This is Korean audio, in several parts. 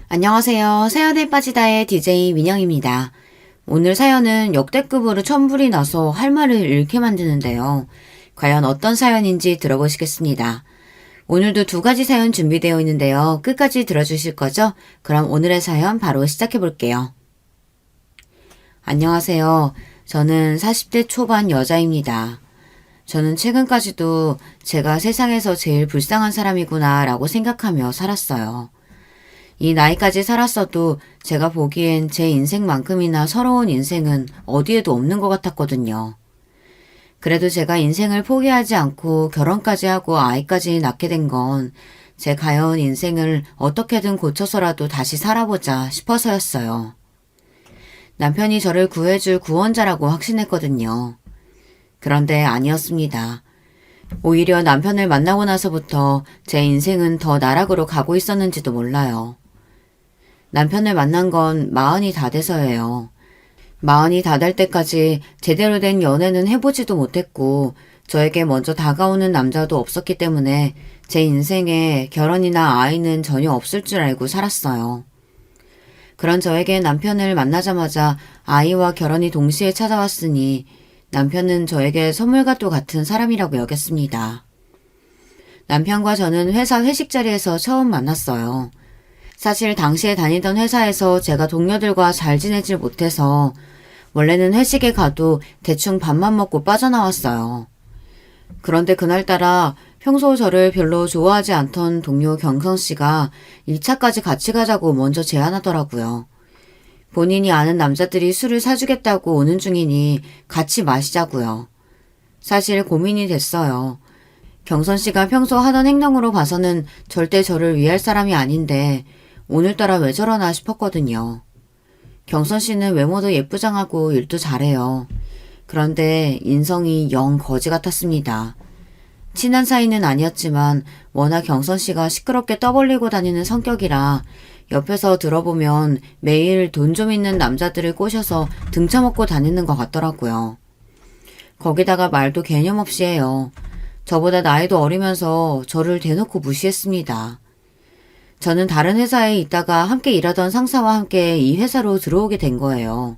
안녕하세요. 사연에 빠지다의 DJ 민영입니다. 오늘 사연은 역대급으로 천불이 나서 할 말을 잃게 만드는데요. 과연 어떤 사연인지 들어보시겠습니다. 오늘도 두 가지 사연 준비되어 있는데요. 끝까지 들어주실 거죠? 그럼 오늘의 사연 바로 시작해 볼게요. 안녕하세요. 저는 40대 초반 여자입니다. 저는 최근까지도 제가 세상에서 제일 불쌍한 사람이구나 라고 생각하며 살았어요. 이 나이까지 살았어도 제가 보기엔 제 인생만큼이나 서러운 인생은 어디에도 없는 것 같았거든요. 그래도 제가 인생을 포기하지 않고 결혼까지 하고 아이까지 낳게 된 건 제 가여운 인생을 어떻게든 고쳐서라도 다시 살아보자 싶어서였어요. 남편이 저를 구해줄 구원자라고 확신했거든요. 그런데 아니었습니다. 오히려 남편을 만나고 나서부터 제 인생은 더 나락으로 가고 있었는지도 몰라요. 남편을 만난 건 40이 다 돼서예요. 40이 다 될 때까지 제대로 된 연애는 해보지도 못했고 저에게 먼저 다가오는 남자도 없었기 때문에 제 인생에 결혼이나 아이는 전혀 없을 줄 알고 살았어요. 그런 저에게 남편을 만나자마자 아이와 결혼이 동시에 찾아왔으니 남편은 저에게 선물과도 같은 사람이라고 여겼습니다. 남편과 저는 회사 회식 자리에서 처음 만났어요. 사실 당시에 다니던 회사에서 제가 동료들과 잘 지내질 못해서 원래는 회식에 가도 대충 밥만 먹고 빠져나왔어요. 그런데 그날따라 평소 저를 별로 좋아하지 않던 동료 경성 씨가 1차까지 같이 가자고 먼저 제안하더라고요. 본인이 아는 남자들이 술을 사주겠다고 오는 중이니 같이 마시자고요. 사실 고민이 됐어요. 경선 씨가 평소 하던 행동으로 봐서는 절대 저를 위할 사람이 아닌데 오늘따라 왜 저러나 싶었거든요. 경선 씨는 외모도 예쁘장하고 일도 잘해요. 그런데 인성이 영 거지 같았습니다. 친한 사이는 아니었지만 워낙 경선 씨가 시끄럽게 떠벌리고 다니는 성격이라 옆에서 들어보면 매일 돈 좀 있는 남자들을 꼬셔서 등쳐먹고 다니는 것 같더라고요. 거기다가 말도 개념 없이 해요. 저보다 나이도 어리면서 저를 대놓고 무시했습니다. 저는 다른 회사에 있다가 함께 일하던 상사와 함께 이 회사로 들어오게 된 거예요.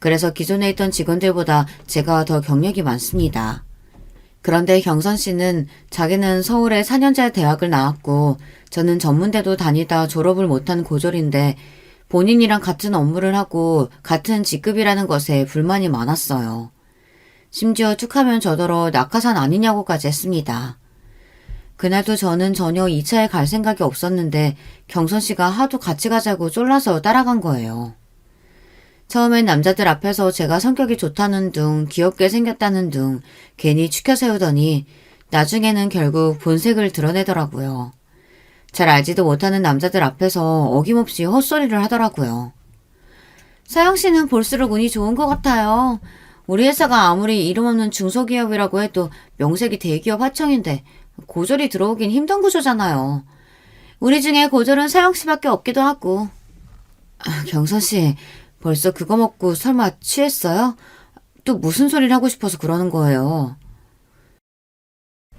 그래서 기존에 있던 직원들보다 제가 더 경력이 많습니다. 그런데 경선 씨는 자기는 서울의 4년제 대학을 나왔고 저는 전문대도 다니다 졸업을 못한 고졸인데 본인이랑 같은 업무를 하고 같은 직급이라는 것에 불만이 많았어요. 심지어 툭하면 저더러 낙하산 아니냐고까지 했습니다. 그날도 저는 전혀 2차에 갈 생각이 없었는데 경선 씨가 하도 같이 가자고 쫄라서 따라간 거예요. 처음엔 남자들 앞에서 제가 성격이 좋다는 둥, 귀엽게 생겼다는 둥 괜히 추켜 세우더니 나중에는 결국 본색을 드러내더라고요. 잘 알지도 못하는 남자들 앞에서 어김없이 헛소리를 하더라고요. 서영 씨는 볼수록 운이 좋은 것 같아요. 우리 회사가 아무리 이름 없는 중소기업이라고 해도 명색이 대기업 하청인데 고졸이 들어오긴 힘든 구조잖아요. 우리 중에 고졸은 서영 씨밖에 없기도 하고. 경선 씨, 벌써 그거 먹고 설마 취했어요? 또 무슨 소리를 하고 싶어서 그러는 거예요.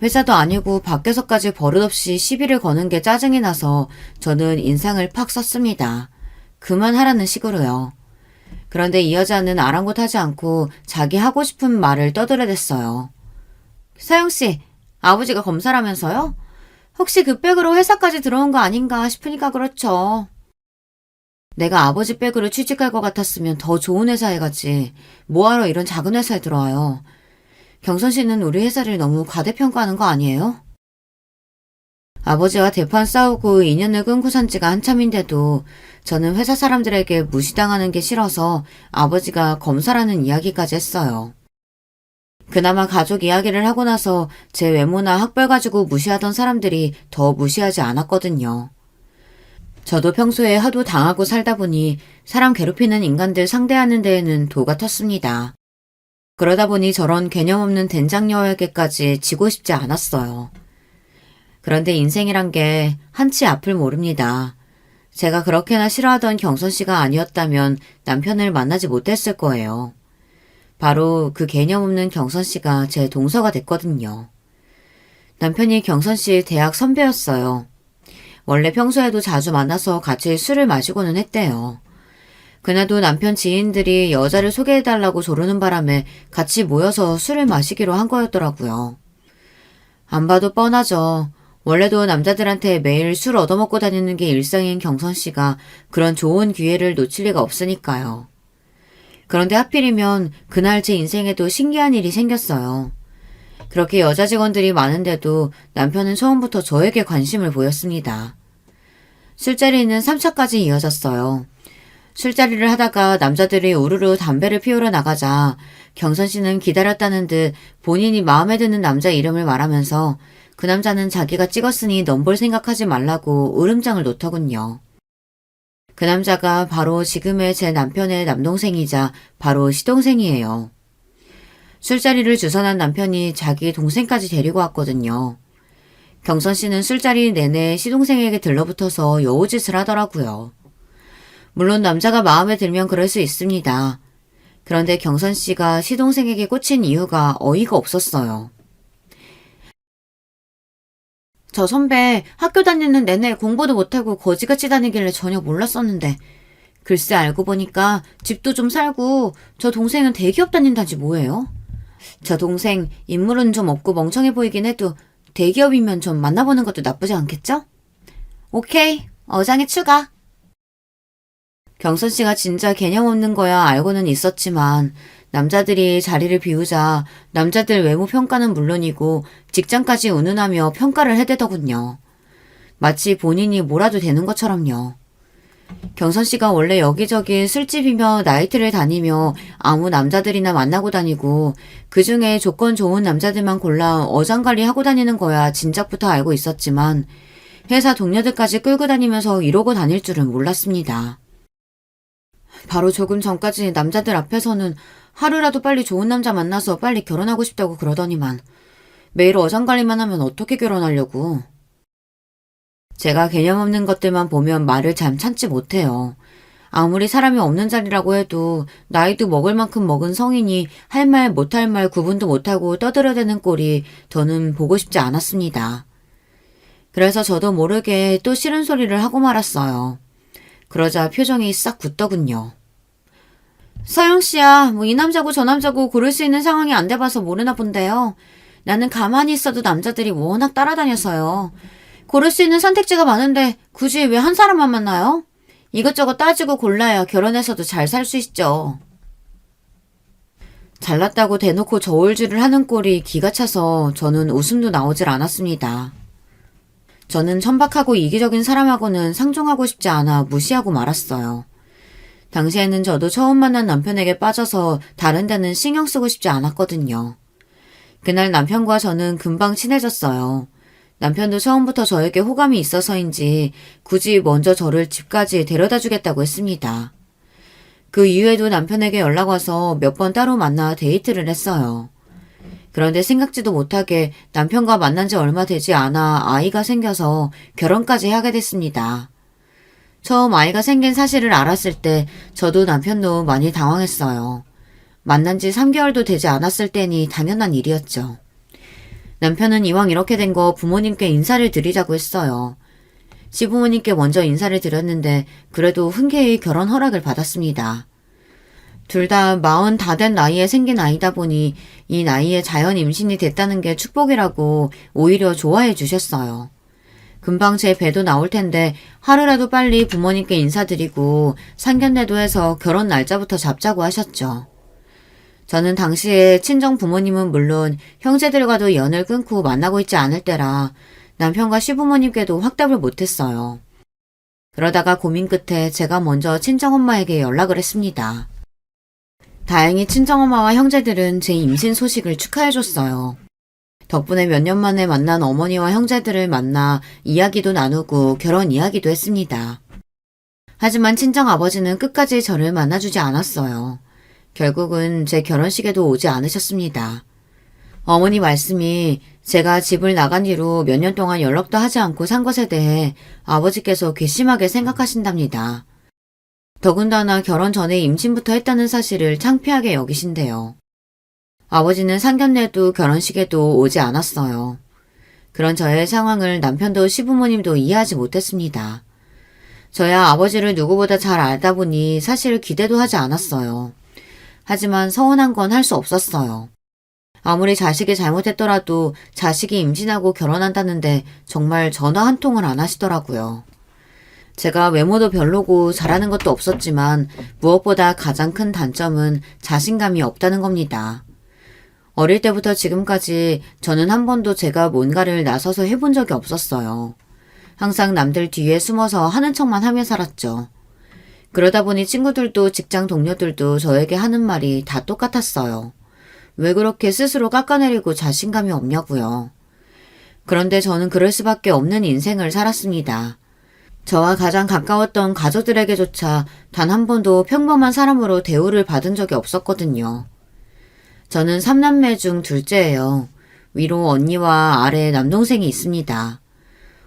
회사도 아니고 밖에서까지 버릇없이 시비를 거는 게 짜증이 나서 저는 인상을 팍 썼습니다. 그만하라는 식으로요. 그런데 이 여자는 아랑곳하지 않고 자기 하고 싶은 말을 떠들어댔어요. 서영씨, 아버지가 검사라면서요? 혹시 그 백으로 회사까지 들어온 거 아닌가 싶으니까 그렇죠. 내가 아버지 백으로 취직할 것 같았으면 더 좋은 회사에 가지. 뭐하러 이런 작은 회사에 들어와요. 경선 씨는 우리 회사를 너무 과대평가하는 거 아니에요? 아버지와 대판 싸우고 인연을 끊고 산 지가 한참인데도 저는 회사 사람들에게 무시당하는 게 싫어서 아버지가 검사라는 이야기까지 했어요. 그나마 가족 이야기를 하고 나서 제 외모나 학벌 가지고 무시하던 사람들이 더 무시하지 않았거든요. 저도 평소에 하도 당하고 살다 보니 사람 괴롭히는 인간들 상대하는 데에는 도가 텄습니다. 그러다 보니 저런 개념 없는 된장녀에게까지 지고 싶지 않았어요. 그런데 인생이란 게 한치 앞을 모릅니다. 제가 그렇게나 싫어하던 경선 씨가 아니었다면 남편을 만나지 못했을 거예요. 바로 그 개념 없는 경선 씨가 제 동서가 됐거든요. 남편이 경선 씨 대학 선배였어요. 원래 평소에도 자주 만나서 같이 술을 마시고는 했대요. 그날도 남편 지인들이 여자를 소개해달라고 조르는 바람에 같이 모여서 술을 마시기로 한 거였더라고요. 안 봐도 뻔하죠. 원래도 남자들한테 매일 술 얻어먹고 다니는 게 일상인 경선 씨가 그런 좋은 기회를 놓칠 리가 없으니까요. 그런데 하필이면 그날 제 인생에도 신기한 일이 생겼어요. 그렇게 여자 직원들이 많은데도 남편은 처음부터 저에게 관심을 보였습니다. 술자리는 3차까지 이어졌어요. 술자리를 하다가 남자들이 우르르 담배를 피우러 나가자 경선 씨는 기다렸다는 듯 본인이 마음에 드는 남자 이름을 말하면서 그 남자는 자기가 찍었으니 넘볼 생각하지 말라고 으름장을 놓더군요. 그 남자가 바로 지금의 제 남편의 남동생이자 바로 시동생이에요. 술자리를 주선한 남편이 자기 동생까지 데리고 왔거든요. 경선 씨는 술자리 내내 시동생에게 들러붙어서 여우짓을 하더라고요. 물론 남자가 마음에 들면 그럴 수 있습니다. 그런데 경선 씨가 시동생에게 꽂힌 이유가 어이가 없었어요. 저 선배 학교 다니는 내내 공부도 못하고 거지같이 다니길래 전혀 몰랐었는데 글쎄 알고 보니까 집도 좀 살고 저 동생은 대기업 다닌다지 뭐예요? 저 동생 인물은 좀 없고 멍청해 보이긴 해도 대기업이면 좀 만나보는 것도 나쁘지 않겠죠? 오케이, 어장에 추가. 경선 씨가 진짜 개념 없는 거야 알고는 있었지만 남자들이 자리를 비우자 남자들 외모 평가는 물론이고 직장까지 운운하며 평가를 해대더군요. 마치 본인이 뭐라도 되는 것처럼요. 경선 씨가 원래 여기저기 술집이며 나이트를 다니며 아무 남자들이나 만나고 다니고 그중에 조건 좋은 남자들만 골라 어장관리 하고 다니는 거야 진작부터 알고 있었지만 회사 동료들까지 끌고 다니면서 이러고 다닐 줄은 몰랐습니다. 바로 조금 전까지 남자들 앞에서는 하루라도 빨리 좋은 남자 만나서 빨리 결혼하고 싶다고 그러더니만 매일 어장관리만 하면 어떻게 결혼하려고. 제가 개념 없는 것들만 보면 말을 잘 참지 못해요. 아무리 사람이 없는 자리라고 해도 나이도 먹을 만큼 먹은 성인이 할 말 못할 말 구분도 못하고 떠들어대는 꼴이 저는 보고 싶지 않았습니다. 그래서 저도 모르게 또 싫은 소리를 하고 말았어요. 그러자 표정이 싹 굳더군요. 서영씨야, 뭐 이 남자고 저 남자고 고를 수 있는 상황이 안 돼봐서 모르나 본데요. 나는 가만히 있어도 남자들이 워낙 따라다녀서요. 고를 수 있는 선택지가 많은데 굳이 왜 한 사람만 만나요? 이것저것 따지고 골라야 결혼해서도 잘 살 수 있죠. 잘났다고 대놓고 저울질을 하는 꼴이 기가 차서 저는 웃음도 나오질 않았습니다. 저는 천박하고 이기적인 사람하고는 상종하고 싶지 않아 무시하고 말았어요. 당시에는 저도 처음 만난 남편에게 빠져서 다른 데는 신경 쓰고 싶지 않았거든요. 그날 남편과 저는 금방 친해졌어요. 남편도 처음부터 저에게 호감이 있어서인지 굳이 먼저 저를 집까지 데려다 주겠다고 했습니다. 그 이후에도 남편에게 연락 와서 몇 번 따로 만나 데이트를 했어요. 그런데 생각지도 못하게 남편과 만난 지 얼마 되지 않아 아이가 생겨서 결혼까지 하게 됐습니다. 처음 아이가 생긴 사실을 알았을 때 저도 남편도 많이 당황했어요. 만난 지 3개월도 되지 않았을 때니 당연한 일이었죠. 남편은 이왕 이렇게 된 거 부모님께 인사를 드리자고 했어요. 시부모님께 먼저 인사를 드렸는데 그래도 흔쾌히 결혼 허락을 받았습니다. 둘 다 40 다 된 나이에 생긴 아이다 보니 이 나이에 자연 임신이 됐다는 게 축복이라고 오히려 좋아해 주셨어요. 금방 제 배도 나올 텐데 하루라도 빨리 부모님께 인사드리고 상견례도 해서 결혼 날짜부터 잡자고 하셨죠. 저는 당시에 친정 부모님은 물론 형제들과도 연을 끊고 만나고 있지 않을 때라 남편과 시부모님께도 확답을 못했어요. 그러다가 고민 끝에 제가 먼저 친정엄마에게 연락을 했습니다. 다행히 친정엄마와 형제들은 제 임신 소식을 축하해줬어요. 덕분에 몇 년 만에 만난 어머니와 형제들을 만나 이야기도 나누고 결혼 이야기도 했습니다. 하지만 친정아버지는 끝까지 저를 만나주지 않았어요. 결국은 제 결혼식에도 오지 않으셨습니다. 어머니 말씀이 제가 집을 나간 뒤로 몇 년 동안 연락도 하지 않고 산 것에 대해 아버지께서 괘씸하게 생각하신답니다. 더군다나 결혼 전에 임신부터 했다는 사실을 창피하게 여기신대요. 아버지는 상견례도 결혼식에도 오지 않았어요. 그런 저의 상황을 남편도 시부모님도 이해하지 못했습니다. 저야 아버지를 누구보다 잘 알다 보니 사실 기대도 하지 않았어요. 하지만 서운한 건 할 수 없었어요. 아무리 자식이 잘못했더라도 자식이 임신하고 결혼한다는데 정말 전화 한 통을 안 하시더라고요. 제가 외모도 별로고 잘하는 것도 없었지만 무엇보다 가장 큰 단점은 자신감이 없다는 겁니다. 어릴 때부터 지금까지 저는 한 번도 제가 뭔가를 나서서 해본 적이 없었어요. 항상 남들 뒤에 숨어서 하는 척만 하며 살았죠. 그러다 보니 친구들도 직장 동료들도 저에게 하는 말이 다 똑같았어요. 왜 그렇게 스스로 깎아내리고 자신감이 없냐고요. 그런데 저는 그럴 수밖에 없는 인생을 살았습니다. 저와 가장 가까웠던 가족들에게조차 단 한 번도 평범한 사람으로 대우를 받은 적이 없었거든요. 저는 3남매 중 둘째예요. 위로 언니와 아래 남동생이 있습니다.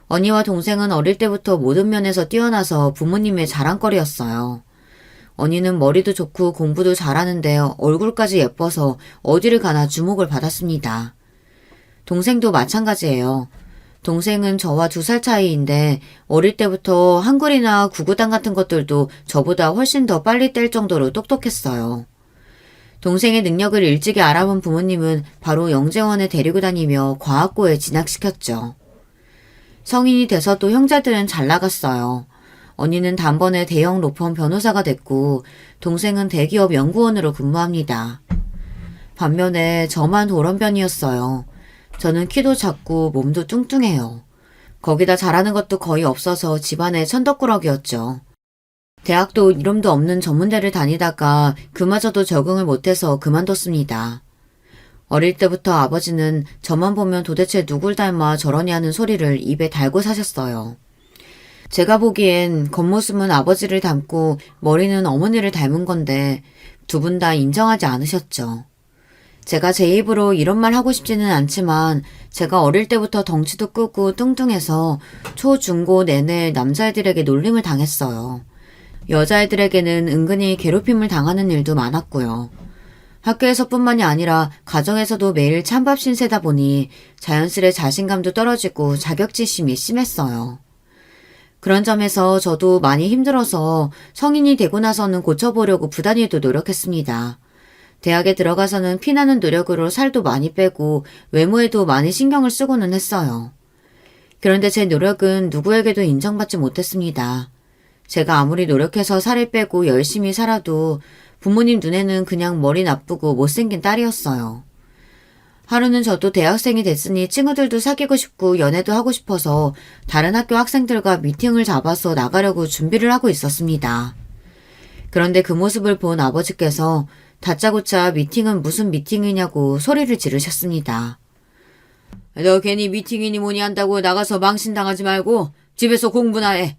언니와 동생은 어릴 때부터 모든 면에서 뛰어나서 부모님의 자랑거리였어요. 언니는 머리도 좋고 공부도 잘하는데 얼굴까지 예뻐서 어디를 가나 주목을 받았습니다. 동생도 마찬가지예요. 동생은 저와 2살 차이인데 어릴 때부터 한글이나 구구단 같은 것들도 저보다 훨씬 더 빨리 뗄 정도로 똑똑했어요. 동생의 능력을 일찍이 알아본 부모님은 바로 영재원에 데리고 다니며 과학고에 진학시켰죠. 성인이 돼서도 형제들은 잘 나갔어요. 언니는 단번에 대형 로펌 변호사가 됐고 동생은 대기업 연구원으로 근무합니다. 반면에 저만 돌연변이었어요. 저는 키도 작고 몸도 뚱뚱해요. 거기다 잘하는 것도 거의 없어서 집안의 천덕꾸러기였죠. 대학도 이름도 없는 전문대를 다니다가 그마저도 적응을 못해서 그만뒀습니다. 어릴 때부터 아버지는 저만 보면 도대체 누굴 닮아 저러냐는 소리를 입에 달고 사셨어요. 제가 보기엔 겉모습은 아버지를 닮고 머리는 어머니를 닮은 건데 두 분 다 인정하지 않으셨죠. 제가 제 입으로 이런 말 하고 싶지는 않지만 제가 어릴 때부터 덩치도 크고 뚱뚱해서 초, 중, 고 내내 남자애들에게 놀림을 당했어요. 여자애들에게는 은근히 괴롭힘을 당하는 일도 많았고요. 학교에서뿐만이 아니라 가정에서도 매일 찬밥 신세다 보니 자연스레 자신감도 떨어지고 자격지심이 심했어요. 그런 점에서 저도 많이 힘들어서 성인이 되고 나서는 고쳐보려고 부단히도 노력했습니다. 대학에 들어가서는 피나는 노력으로 살도 많이 빼고 외모에도 많이 신경을 쓰고는 했어요. 그런데 제 노력은 누구에게도 인정받지 못했습니다. 제가 아무리 노력해서 살을 빼고 열심히 살아도 부모님 눈에는 그냥 머리 나쁘고 못생긴 딸이었어요. 하루는 저도 대학생이 됐으니 친구들도 사귀고 싶고 연애도 하고 싶어서 다른 학교 학생들과 미팅을 잡아서 나가려고 준비를 하고 있었습니다. 그런데 그 모습을 본 아버지께서 다짜고짜 미팅은 무슨 미팅이냐고 소리를 지르셨습니다. 너 괜히 미팅이니 뭐니 한다고 나가서 망신당하지 말고 집에서 공부나 해.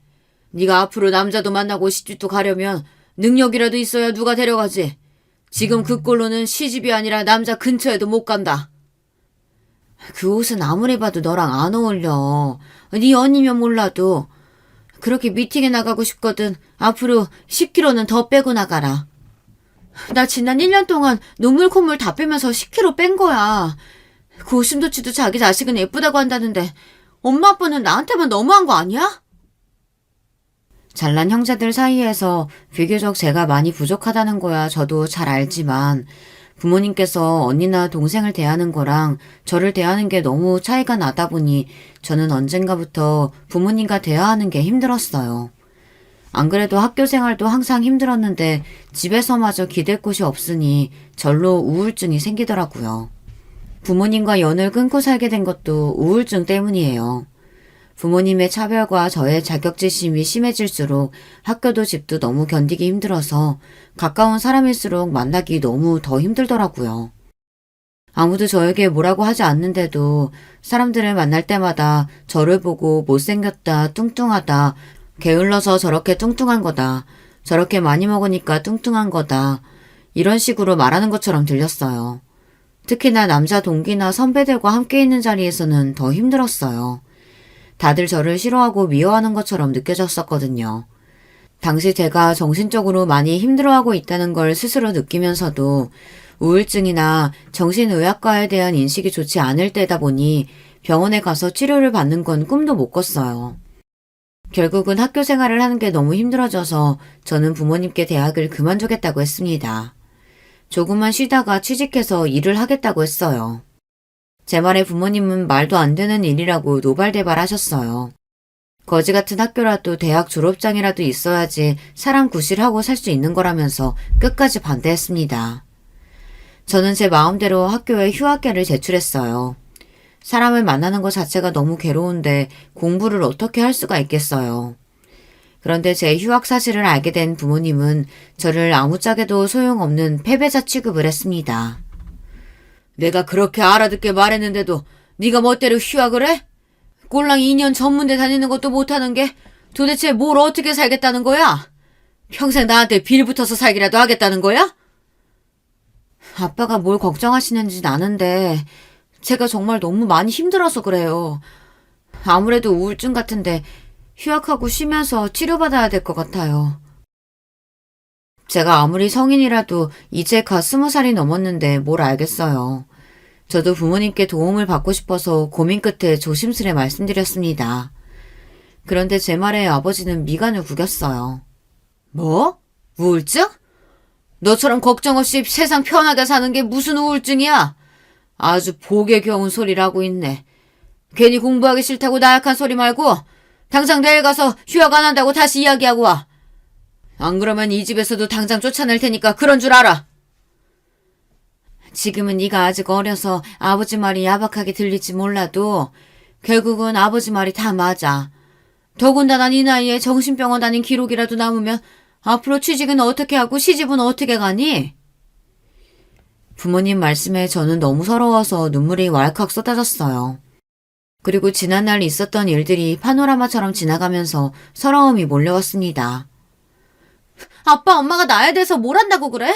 네가 앞으로 남자도 만나고 시집도 가려면 능력이라도 있어야 누가 데려가지. 지금 그 꼴로는 시집이 아니라 남자 근처에도 못 간다. 그 옷은 아무리 봐도 너랑 안 어울려. 네 언니면 몰라도. 그렇게 미팅에 나가고 싶거든. 앞으로 10kg는 더 빼고 나가라. 나 지난 1년 동안 눈물 콧물 다 빼면서 10kg 뺀 거야. 그 오심도치도 자기 자식은 예쁘다고 한다는데 엄마 아빠는 나한테만 너무한 거 아니야? 잘난 형제들 사이에서 비교적 제가 많이 부족하다는 거야 저도 잘 알지만 부모님께서 언니나 동생을 대하는 거랑 저를 대하는 게 너무 차이가 나다 보니 저는 언젠가부터 부모님과 대화하는 게 힘들었어요. 안 그래도 학교 생활도 항상 힘들었는데 집에서마저 기댈 곳이 없으니 절로 우울증이 생기더라고요. 부모님과 연을 끊고 살게 된 것도 우울증 때문이에요. 부모님의 차별과 저의 자격지심이 심해질수록 학교도 집도 너무 견디기 힘들어서 가까운 사람일수록 만나기 너무 더 힘들더라고요. 아무도 저에게 뭐라고 하지 않는데도 사람들을 만날 때마다 저를 보고 못생겼다, 뚱뚱하다, 게을러서 저렇게 뚱뚱한 거다, 저렇게 많이 먹으니까 뚱뚱한 거다, 이런 식으로 말하는 것처럼 들렸어요. 특히나 남자 동기나 선배들과 함께 있는 자리에서는 더 힘들었어요. 다들 저를 싫어하고 미워하는 것처럼 느껴졌었거든요. 당시 제가 정신적으로 많이 힘들어하고 있다는 걸 스스로 느끼면서도 우울증이나 정신의학과에 대한 인식이 좋지 않을 때다 보니 병원에 가서 치료를 받는 건 꿈도 못 꿨어요. 결국은 학교 생활을 하는 게 너무 힘들어져서 저는 부모님께 대학을 그만두겠다고 했습니다. 조금만 쉬다가 취직해서 일을 하겠다고 했어요. 제 말에 부모님은 말도 안 되는 일이라고 노발대발 하셨어요. 거지 같은 학교라도 대학 졸업장이라도 있어야지 사람 구실하고 살 수 있는 거라면서 끝까지 반대했습니다. 저는 제 마음대로 학교에 휴학계를 제출했어요. 사람을 만나는 것 자체가 너무 괴로운데 공부를 어떻게 할 수가 있겠어요. 그런데 제 휴학 사실을 알게 된 부모님은 저를 아무짝에도 소용없는 패배자 취급을 했습니다. 내가 그렇게 알아듣게 말했는데도 네가 멋대로 휴학을 해? 꼴랑 2년 전문대 다니는 것도 못하는 게 도대체 뭘 어떻게 살겠다는 거야? 평생 나한테 빌붙어서 살기라도 하겠다는 거야? 아빠가 뭘 걱정하시는지 아는데 제가 정말 너무 많이 힘들어서 그래요. 아무래도 우울증 같은데 휴학하고 쉬면서 치료받아야 될 것 같아요. 제가 아무리 성인이라도 이제 갓 20살이 넘었는데 뭘 알겠어요. 저도 부모님께 도움을 받고 싶어서 고민 끝에 조심스레 말씀드렸습니다. 그런데 제 말에 아버지는 미간을 구겼어요. 뭐? 우울증? 너처럼 걱정 없이 세상 편하게 사는 게 무슨 우울증이야? 아주 복에 겨운 소리를 하고 있네. 괜히 공부하기 싫다고 나약한 소리 말고 당장 내일 가서 휴학 안 한다고 다시 이야기하고 와. 안 그러면 이 집에서도 당장 쫓아낼 테니까 그런 줄 알아. 지금은 네가 아직 어려서 아버지 말이 야박하게 들릴지 몰라도 결국은 아버지 말이 다 맞아. 더군다나 네 나이에 정신병원 다닌 기록이라도 남으면 앞으로 취직은 어떻게 하고 시집은 어떻게 가니? 부모님 말씀에 저는 너무 서러워서 눈물이 왈칵 쏟아졌어요. 그리고 지난날 있었던 일들이 파노라마처럼 지나가면서 서러움이 몰려왔습니다. 아빠 엄마가 나에 대해서 뭘 안다고 그래?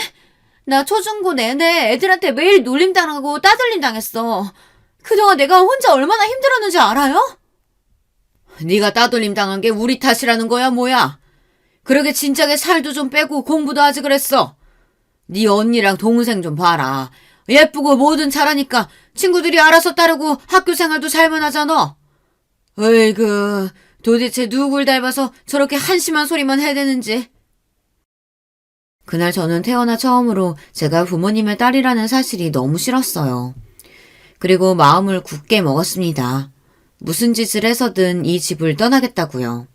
나 초중고 내내 애들한테 매일 놀림당하고 따돌림 당했어. 그동안 내가 혼자 얼마나 힘들었는지 알아요? 네가 따돌림 당한 게 우리 탓이라는 거야 뭐야? 그러게 진작에 살도 좀 빼고 공부도 하지 그랬어. 네 언니랑 동생 좀 봐라. 예쁘고 뭐든 잘하니까 친구들이 알아서 따르고 학교 생활도 잘만 하잖아. 어이구, 도대체 누굴 닮아서 저렇게 한심한 소리만 해대는지. 그날 저는 태어나 처음으로 제가 부모님의 딸이라는 사실이 너무 싫었어요. 그리고 마음을 굳게 먹었습니다. 무슨 짓을 해서든 이 집을 떠나겠다고요.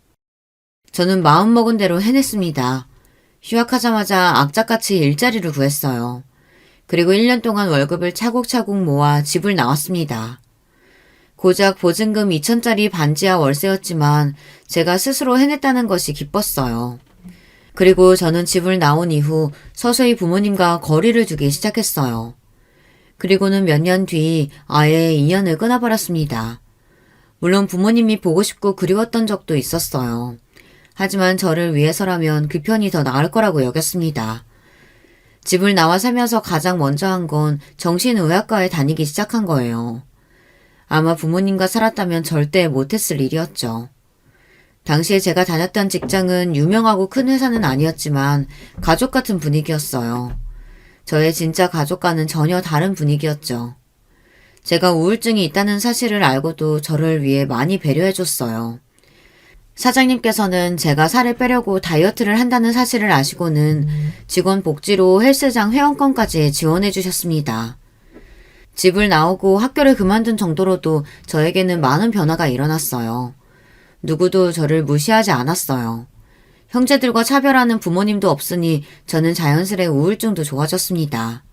저는 마음먹은 대로 해냈습니다. 휴학하자마자 악착같이 일자리를 구했어요. 그리고 1년 동안 월급을 차곡차곡 모아 집을 나왔습니다. 고작 보증금 2,000짜리 반지하 월세였지만 제가 스스로 해냈다는 것이 기뻤어요. 그리고 저는 집을 나온 이후 서서히 부모님과 거리를 두기 시작했어요. 그리고는 몇 년 뒤 아예 인연을 끊어버렸습니다. 물론 부모님이 보고 싶고 그리웠던 적도 있었어요. 하지만 저를 위해서라면 그 편이 더 나을 거라고 여겼습니다. 집을 나와 살면서 가장 먼저 한 건 정신의학과에 다니기 시작한 거예요. 아마 부모님과 살았다면 절대 못했을 일이었죠. 당시에 제가 다녔던 직장은 유명하고 큰 회사는 아니었지만 가족 같은 분위기였어요. 저의 진짜 가족과는 전혀 다른 분위기였죠. 제가 우울증이 있다는 사실을 알고도 저를 위해 많이 배려해줬어요. 사장님께서는 제가 살을 빼려고 다이어트를 한다는 사실을 아시고는 직원 복지로 헬스장 회원권까지 지원해 주셨습니다. 집을 나오고 학교를 그만둔 정도로도 저에게는 많은 변화가 일어났어요. 누구도 저를 무시하지 않았어요. 형제들과 차별하는 부모님도 없으니 저는 자연스레 우울증도 좋아졌습니다.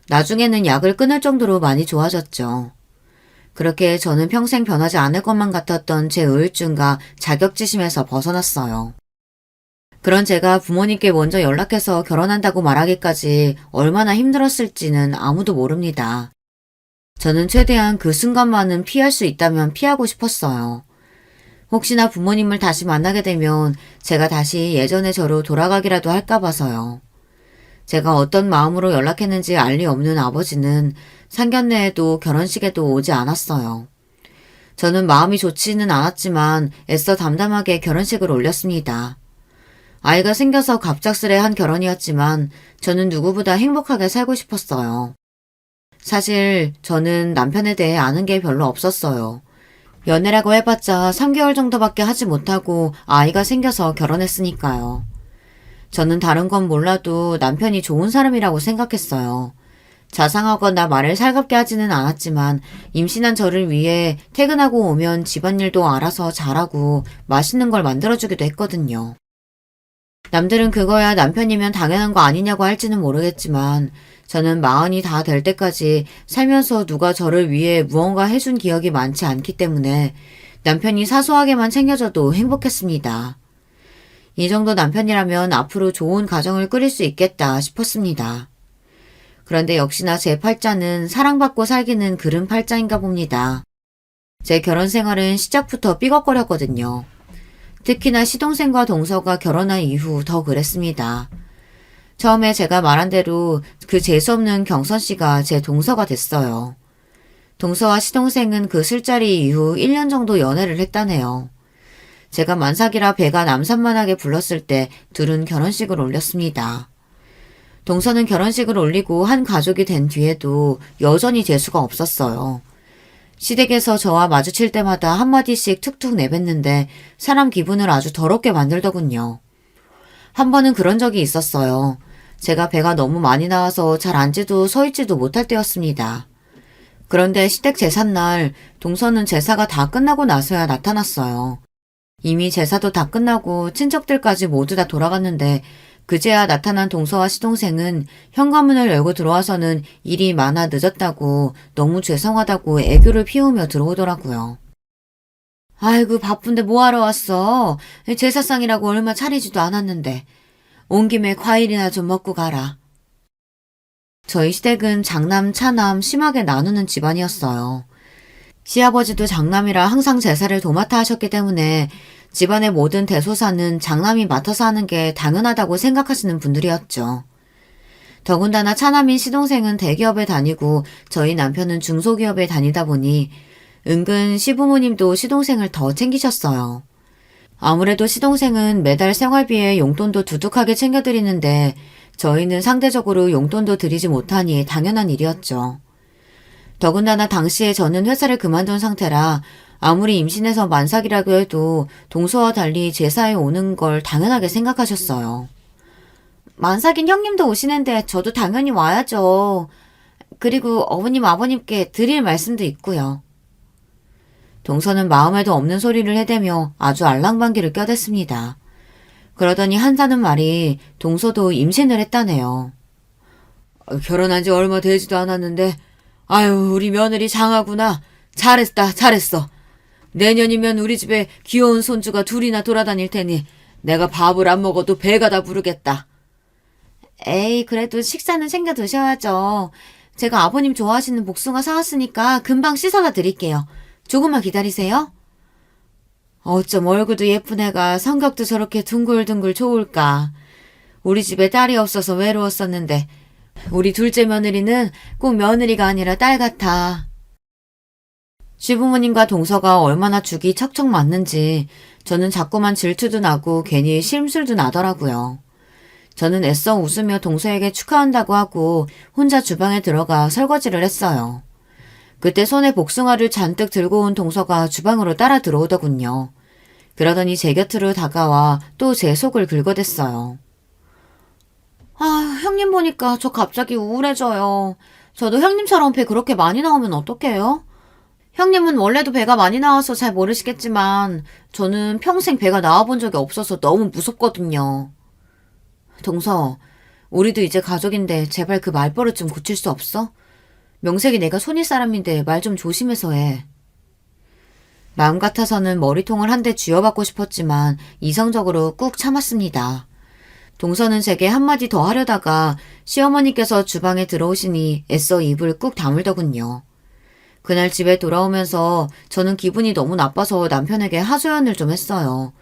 나중에는 약을 끊을 정도로 많이 좋아졌죠. 그렇게 저는 평생 변하지 않을 것만 같았던 제 우울증과 자격지심에서 벗어났어요. 그런 제가 부모님께 먼저 연락해서 결혼한다고 말하기까지 얼마나 힘들었을지는 아무도 모릅니다. 저는 최대한 그 순간만은 피할 수 있다면 피하고 싶었어요. 혹시나 부모님을 다시 만나게 되면 제가 다시 예전의 저로 돌아가기라도 할까 봐서요. 제가 어떤 마음으로 연락했는지 알 리 없는 아버지는 상견례에도 결혼식에도 오지 않았어요. 저는 마음이 좋지는 않았지만 애써 담담하게 결혼식을 올렸습니다. 아이가 생겨서 갑작스레 한 결혼이었지만 저는 누구보다 행복하게 살고 싶었어요. 사실 저는 남편에 대해 아는 게 별로 없었어요. 연애라고 해봤자 3개월 정도밖에 하지 못하고 아이가 생겨서 결혼했으니까요. 저는 다른 건 몰라도 남편이 좋은 사람이라고 생각했어요. 자상하거나 말을 살갑게 하지는 않았지만 임신한 저를 위해 퇴근하고 오면 집안일도 알아서 잘하고 맛있는 걸 만들어주기도 했거든요. 남들은 그거야 남편이면 당연한 거 아니냐고 할지는 모르겠지만 저는 마흔이 다 될 때까지 살면서 누가 저를 위해 무언가 해준 기억이 많지 않기 때문에 남편이 사소하게만 챙겨줘도 행복했습니다. 이 정도 남편이라면 앞으로 좋은 가정을 꾸릴 수 있겠다 싶었습니다. 그런데 역시나 제 팔자는 사랑받고 살기는 그른 팔자인가 봅니다. 제 결혼 생활은 시작부터 삐걱거렸거든요. 특히나 시동생과 동서가 결혼한 이후 더 그랬습니다. 처음에 제가 말한 대로 그 재수없는 경선 씨가 제 동서가 됐어요. 동서와 시동생은 그 술자리 이후 1년 정도 연애를 했다네요. 제가 만삭이라 배가 남산만하게 불렀을 때 둘은 결혼식을 올렸습니다. 동서는 결혼식을 올리고 한 가족이 된 뒤에도 여전히 재수가 없었어요. 시댁에서 저와 마주칠 때마다 한마디씩 툭툭 내뱉는데 사람 기분을 아주 더럽게 만들더군요. 한 번은 그런 적이 있었어요. 제가 배가 너무 많이 나와서 잘 앉지도 서 있지도 못할 때였습니다. 그런데 시댁 제삿날 동서는 제사가 다 끝나고 나서야 나타났어요. 이미 제사도 다 끝나고 친척들까지 모두 다 돌아갔는데 그제야 나타난 동서와 시동생은 현관문을 열고 들어와서는 일이 많아 늦었다고 너무 죄송하다고 애교를 피우며 들어오더라고요. 아이고 바쁜데 뭐하러 왔어? 제사상이라고 얼마 차리지도 않았는데 온 김에 과일이나 좀 먹고 가라. 저희 시댁은 장남, 차남 심하게 나누는 집안이었어요. 시아버지도 장남이라 항상 제사를 도맡아 하셨기 때문에 집안의 모든 대소사는 장남이 맡아서 하는 게 당연하다고 생각하시는 분들이었죠. 더군다나 차남인 시동생은 대기업에 다니고 저희 남편은 중소기업에 다니다 보니 은근 시부모님도 시동생을 더 챙기셨어요. 아무래도 시동생은 매달 생활비에 용돈도 두둑하게 챙겨드리는데 저희는 상대적으로 용돈도 드리지 못하니 당연한 일이었죠. 더군다나 당시에 저는 회사를 그만둔 상태라 아무리 임신해서 만삭이라고 해도 동서와 달리 제사에 오는 걸 당연하게 생각하셨어요. 만삭인 형님도 오시는데 저도 당연히 와야죠. 그리고 어머님 아버님께 드릴 말씀도 있고요. 동서는 마음에도 없는 소리를 해대며 아주 알랑방귀를 껴댔습니다. 그러더니 한다는 말이 동서도 임신을 했다네요. 결혼한 지 얼마 되지도 않았는데 아유 우리 며느리 장하구나. 잘했다 잘했어. 내년이면 우리 집에 귀여운 손주가 둘이나 돌아다닐 테니 내가 밥을 안 먹어도 배가 다 부르겠다. 에이 그래도 식사는 챙겨 드셔야죠. 제가 아버님 좋아하시는 복숭아 사왔으니까 금방 씻어다 드릴게요. 조금만 기다리세요. 어쩜 얼굴도 예쁜 애가 성격도 저렇게 둥글둥글 좋을까. 우리 집에 딸이 없어서 외로웠었는데 우리 둘째 며느리는 꼭 며느리가 아니라 딸 같아. 시부모님과 동서가 얼마나 죽이 척척 맞는지 저는 자꾸만 질투도 나고 괜히 심술도 나더라고요. 저는 애써 웃으며 동서에게 축하한다고 하고 혼자 주방에 들어가 설거지를 했어요. 그때 손에 복숭아를 잔뜩 들고 온 동서가 주방으로 따라 들어오더군요. 그러더니 제 곁으로 다가와 또 제 속을 긁어댔어요. 아, 형님 보니까 저 갑자기 우울해져요. 저도 형님처럼 배 그렇게 많이 나오면 어떡해요? 형님은 원래도 배가 많이 나와서 잘 모르시겠지만 저는 평생 배가 나와본 적이 없어서 너무 무섭거든요. 동서, 우리도 이제 가족인데 제발 그 말버릇 좀 고칠 수 없어? 명색이 내가 손일 사람인데 말 좀 조심해서 해. 마음 같아서는 머리통을 한 대 쥐어받고 싶었지만 이성적으로 꾹 참았습니다. 동서는 제게 한마디 더 하려다가 시어머니께서 주방에 들어오시니 애써 입을 꾹 다물더군요. 그날 집에 돌아오면서 저는 기분이 너무 나빠서 남편에게 하소연을 좀 했어요.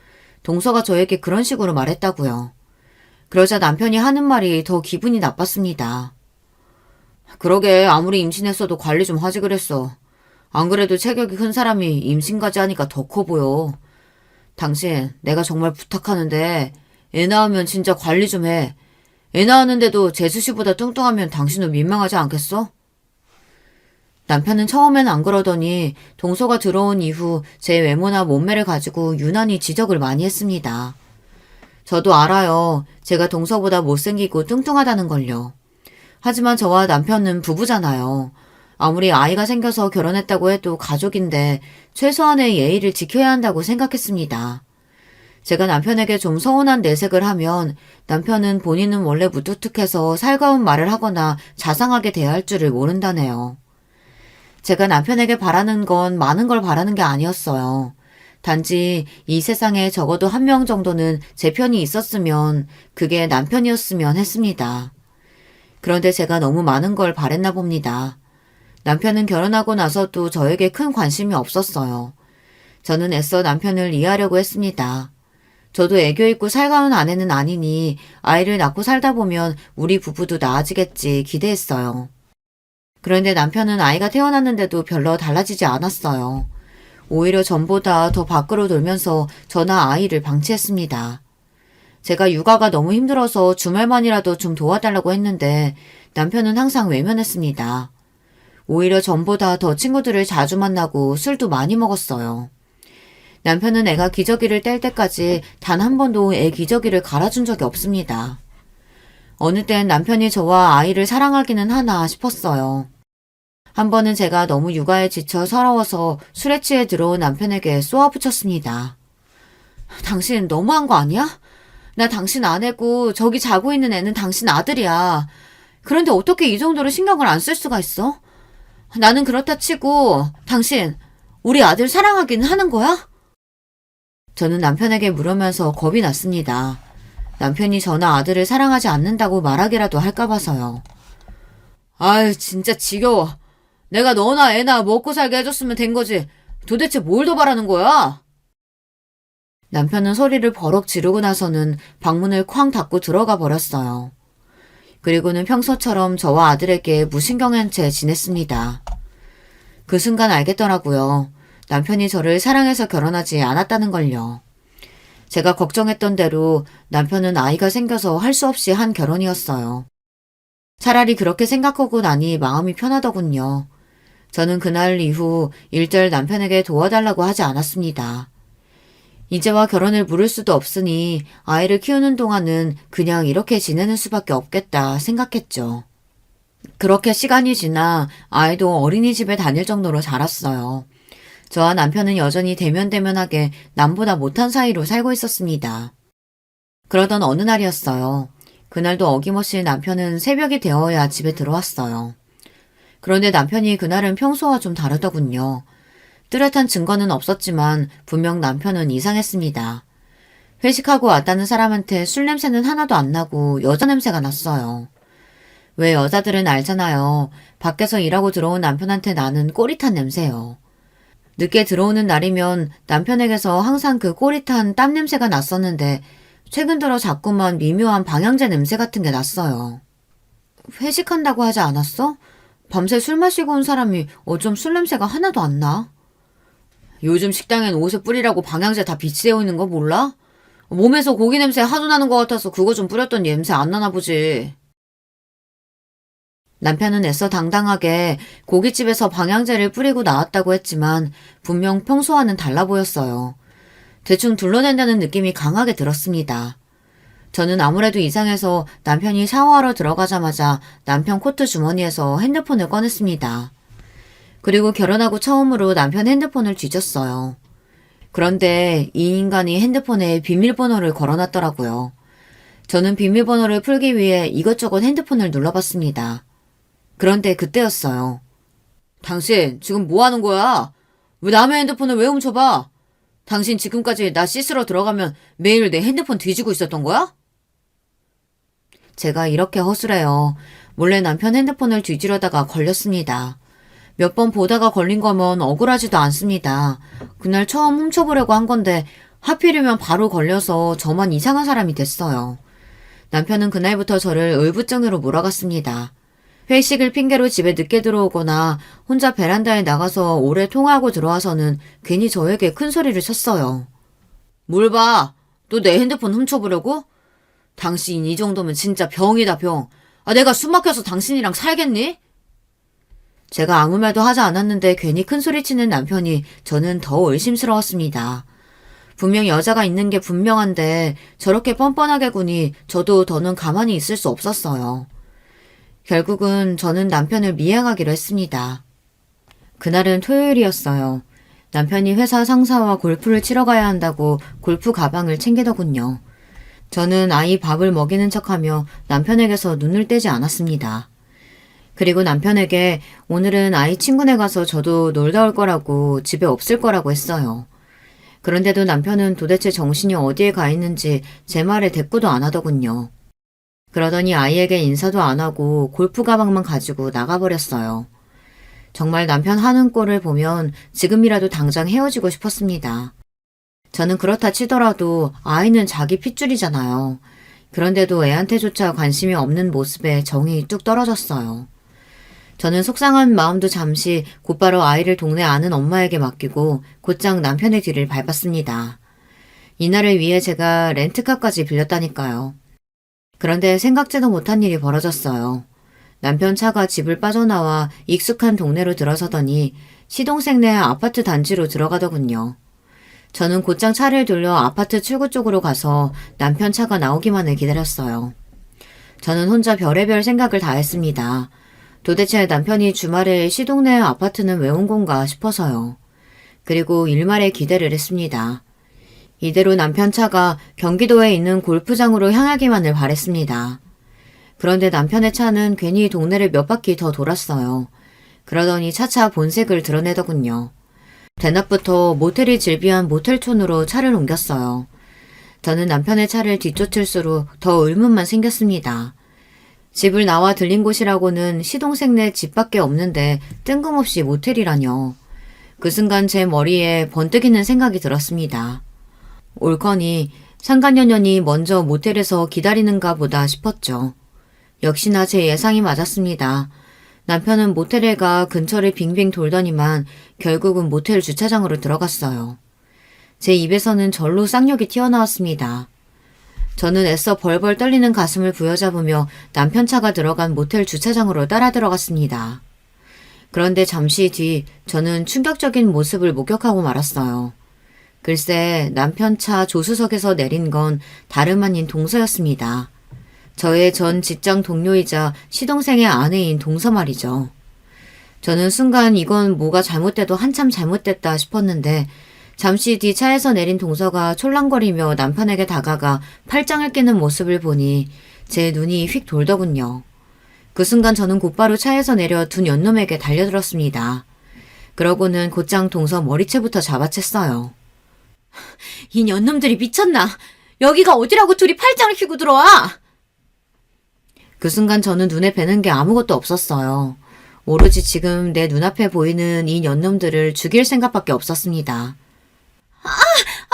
동서가 저에게 그런 식으로 말했다고요. 그러자 남편이 하는 말이 더 기분이 나빴습니다. 그러게 아무리 임신했어도 관리 좀 하지 그랬어. 안 그래도 체격이 큰 사람이 임신까지 하니까 더 커 보여. 당신 내가 정말 부탁하는데 애 낳으면 진짜 관리 좀 해. 애 낳았는데도 재수 씨보다 뚱뚱하면 당신도 민망하지 않겠어? 남편은 처음엔 안 그러더니 동서가 들어온 이후 제 외모나 몸매를 가지고 유난히 지적을 많이 했습니다. 저도 알아요. 제가 동서보다 못생기고 뚱뚱하다는 걸요. 하지만 저와 남편은 부부잖아요. 아무리 아이가 생겨서 결혼했다고 해도 가족인데 최소한의 예의를 지켜야 한다고 생각했습니다. 제가 남편에게 좀 서운한 내색을 하면 남편은 본인은 원래 무뚝뚝해서 살가운 말을 하거나 자상하게 대할 줄을 모른다네요. 제가 남편에게 바라는 건 많은 걸 바라는 게 아니었어요. 단지 이 세상에 적어도 한 명 정도는 제 편이 있었으면, 그게 남편이었으면 했습니다. 그런데 제가 너무 많은 걸 바랬나 봅니다. 남편은 결혼하고 나서도 저에게 큰 관심이 없었어요. 저는 애써 남편을 이해하려고 했습니다. 저도 애교 있고 살가운 아내는 아니니 아이를 낳고 살다 보면 우리 부부도 나아지겠지 기대했어요. 그런데 남편은 아이가 태어났는데도 별로 달라지지 않았어요. 오히려 전보다 더 밖으로 놀면서 저나 아이를 방치했습니다. 제가 육아가 너무 힘들어서 주말만이라도 좀 도와달라고 했는데 남편은 항상 외면했습니다. 오히려 전보다 더 친구들을 자주 만나고 술도 많이 먹었어요. 남편은 애가 기저귀를 뗄 때까지 단 한 번도 애 기저귀를 갈아준 적이 없습니다. 어느 땐 남편이 저와 아이를 사랑하기는 하나 싶었어요. 한 번은 제가 너무 육아에 지쳐 서러워서 술에 취해 들어온 남편에게 쏘아붙였습니다. 당신 너무한 거 아니야? 나 당신 아내고 저기 자고 있는 애는 당신 아들이야. 그런데 어떻게 이 정도로 신경을 안 쓸 수가 있어? 나는 그렇다 치고 당신 우리 아들 사랑하기는 하는 거야? 저는 남편에게 물으면서 겁이 났습니다. 남편이 저나 아들을 사랑하지 않는다고 말하기라도 할까 봐서요. 아유, 진짜 지겨워. 내가 너나 애나 먹고 살게 해줬으면 된 거지. 도대체 뭘 더 바라는 거야? 남편은 소리를 버럭 지르고 나서는 방문을 쾅 닫고 들어가 버렸어요. 그리고는 평소처럼 저와 아들에게 무신경한 채 지냈습니다. 그 순간 알겠더라고요. 남편이 저를 사랑해서 결혼하지 않았다는 걸요. 제가 걱정했던 대로 남편은 아이가 생겨서 할 수 없이 한 결혼이었어요. 차라리 그렇게 생각하고 나니 마음이 편하더군요. 저는 그날 이후 일절 남편에게 도와달라고 하지 않았습니다. 이제와 결혼을 물을 수도 없으니 아이를 키우는 동안은 그냥 이렇게 지내는 수밖에 없겠다 생각했죠. 그렇게 시간이 지나 아이도 어린이집에 다닐 정도로 자랐어요. 저와 남편은 여전히 대면대면하게 남보다 못한 사이로 살고 있었습니다. 그러던 어느 날이었어요. 그날도 어김없이 남편은 새벽이 되어야 집에 들어왔어요. 그런데 남편이 그날은 평소와 좀 다르더군요. 뚜렷한 증거는 없었지만 분명 남편은 이상했습니다. 회식하고 왔다는 사람한테 술 냄새는 하나도 안 나고 여자 냄새가 났어요. 왜 여자들은 알잖아요. 밖에서 일하고 들어온 남편한테 나는 꼬릿한 냄새요. 늦게 들어오는 날이면 남편에게서 항상 그 꼬릿한 땀 냄새가 났었는데 최근 들어 자꾸만 미묘한 방향제 냄새 같은 게 났어요. 회식한다고 하지 않았어? 밤새 술 마시고 온 사람이 어쩜 술 냄새가 하나도 안 나? 요즘 식당엔 옷에 뿌리라고 방향제 다 비치되어 있는 거 몰라? 몸에서 고기 냄새 하도 나는 것 같아서 그거 좀 뿌렸더니 냄새 안 나나 보지. 남편은 애써 당당하게 고깃집에서 방향제를 뿌리고 나왔다고 했지만 분명 평소와는 달라 보였어요. 대충 둘러댄다는 느낌이 강하게 들었습니다. 저는 아무래도 이상해서 남편이 샤워하러 들어가자마자 남편 코트 주머니에서 핸드폰을 꺼냈습니다. 그리고 결혼하고 처음으로 남편 핸드폰을 뒤졌어요. 그런데 이 인간이 핸드폰에 비밀번호를 걸어놨더라고요. 저는 비밀번호를 풀기 위해 이것저것 핸드폰을 눌러봤습니다. 그런데 그때였어요. 당신 지금 뭐 하는 거야? 왜 남의 핸드폰을 왜 훔쳐봐? 당신 지금까지 나 씻으러 들어가면 매일 내 핸드폰 뒤지고 있었던 거야? 제가 이렇게 허술해요. 몰래 남편 핸드폰을 뒤지려다가 걸렸습니다. 몇 번 보다가 걸린 거면 억울하지도 않습니다. 그날 처음 훔쳐보려고 한 건데 하필이면 바로 걸려서 저만 이상한 사람이 됐어요. 남편은 그날부터 저를 울부증으로 몰아갔습니다. 회식을 핑계로 집에 늦게 들어오거나 혼자 베란다에 나가서 오래 통화하고 들어와서는 괜히 저에게 큰 소리를 쳤어요. 뭘 봐? 또 내 핸드폰 훔쳐보려고? 당신 이 정도면 진짜 병이다 병. 아, 내가 숨 막혀서 당신이랑 살겠니? 제가 아무 말도 하지 않았는데 괜히 큰 소리치는 남편이 저는 더 의심스러웠습니다. 분명 여자가 있는 게 분명한데 저렇게 뻔뻔하게 구니 저도 더는 가만히 있을 수 없었어요. 결국은 저는 남편을 미행하기로 했습니다. 그날은 토요일이었어요. 남편이 회사 상사와 골프를 치러 가야 한다고 골프 가방을 챙기더군요. 저는 아이 밥을 먹이는 척하며 남편에게서 눈을 떼지 않았습니다. 그리고 남편에게 오늘은 아이 친구네 가서 저도 놀다 올 거라고 집에 없을 거라고 했어요. 그런데도 남편은 도대체 정신이 어디에 가 있는지 제 말에 대꾸도 안 하더군요. 그러더니 아이에게 인사도 안 하고 골프 가방만 가지고 나가버렸어요. 정말 남편 하는 꼴을 보면 지금이라도 당장 헤어지고 싶었습니다. 저는 그렇다 치더라도 아이는 자기 핏줄이잖아요. 그런데도 애한테조차 관심이 없는 모습에 정이 뚝 떨어졌어요. 저는 속상한 마음도 잠시 곧바로 아이를 동네 아는 엄마에게 맡기고 곧장 남편의 뒤를 밟았습니다. 이날을 위해 제가 렌트카까지 빌렸다니까요. 그런데 생각지도 못한 일이 벌어졌어요. 남편 차가 집을 빠져나와 익숙한 동네로 들어서더니 시동생 네 아파트 단지로 들어가더군요. 저는 곧장 차를 돌려 아파트 출구 쪽으로 가서 남편 차가 나오기만을 기다렸어요. 저는 혼자 별의별 생각을 다 했습니다. 도대체 남편이 주말에 시동네 아파트는 왜 온 건가 싶어서요. 그리고 일말에 기대를 했습니다. 이대로 남편 차가 경기도에 있는 골프장으로 향하기만을 바랬습니다. 그런데 남편의 차는 괜히 동네를 몇 바퀴 더 돌았어요. 그러더니 차차 본색을 드러내더군요. 대낮부터 모텔이 즐비한 모텔촌으로 차를 옮겼어요. 저는 남편의 차를 뒤쫓을수록 더 의문만 생겼습니다. 집을 나와 들린 곳이라고는 시동생네 집밖에 없는데 뜬금없이 모텔이라뇨. 그 순간 제 머리에 번뜩이는 생각이 들었습니다. 옳거니 상간녀년이 먼저 모텔에서 기다리는가 보다 싶었죠. 역시나 제 예상이 맞았습니다. 남편은 모텔에 가 근처를 빙빙 돌더니만 결국은 모텔 주차장으로 들어갔어요. 제 입에서는 절로 쌍욕이 튀어나왔습니다. 저는 애써 벌벌 떨리는 가슴을 부여잡으며 남편 차가 들어간 모텔 주차장으로 따라 들어갔습니다. 그런데 잠시 뒤 저는 충격적인 모습을 목격하고 말았어요. 글쎄 남편 차 조수석에서 내린 건 다름 아닌 동서였습니다. 저의 전 직장 동료이자 시동생의 아내인 동서 말이죠. 저는 순간 이건 뭐가 잘못돼도 한참 잘못됐다 싶었는데 잠시 뒤 차에서 내린 동서가 촐랑거리며 남편에게 다가가 팔짱을 끼는 모습을 보니 제 눈이 휙 돌더군요. 그 순간 저는 곧바로 차에서 내려 두 연놈에게 달려들었습니다. 그러고는 곧장 동서 머리채부터 잡아챘어요. 이 년놈들이 미쳤나? 여기가 어디라고 둘이 팔짱을 끼고 들어와? 그 순간 저는 눈에 뵈는 게 아무것도 없었어요. 오로지 지금 내 눈앞에 보이는 이 년놈들을 죽일 생각밖에 없었습니다.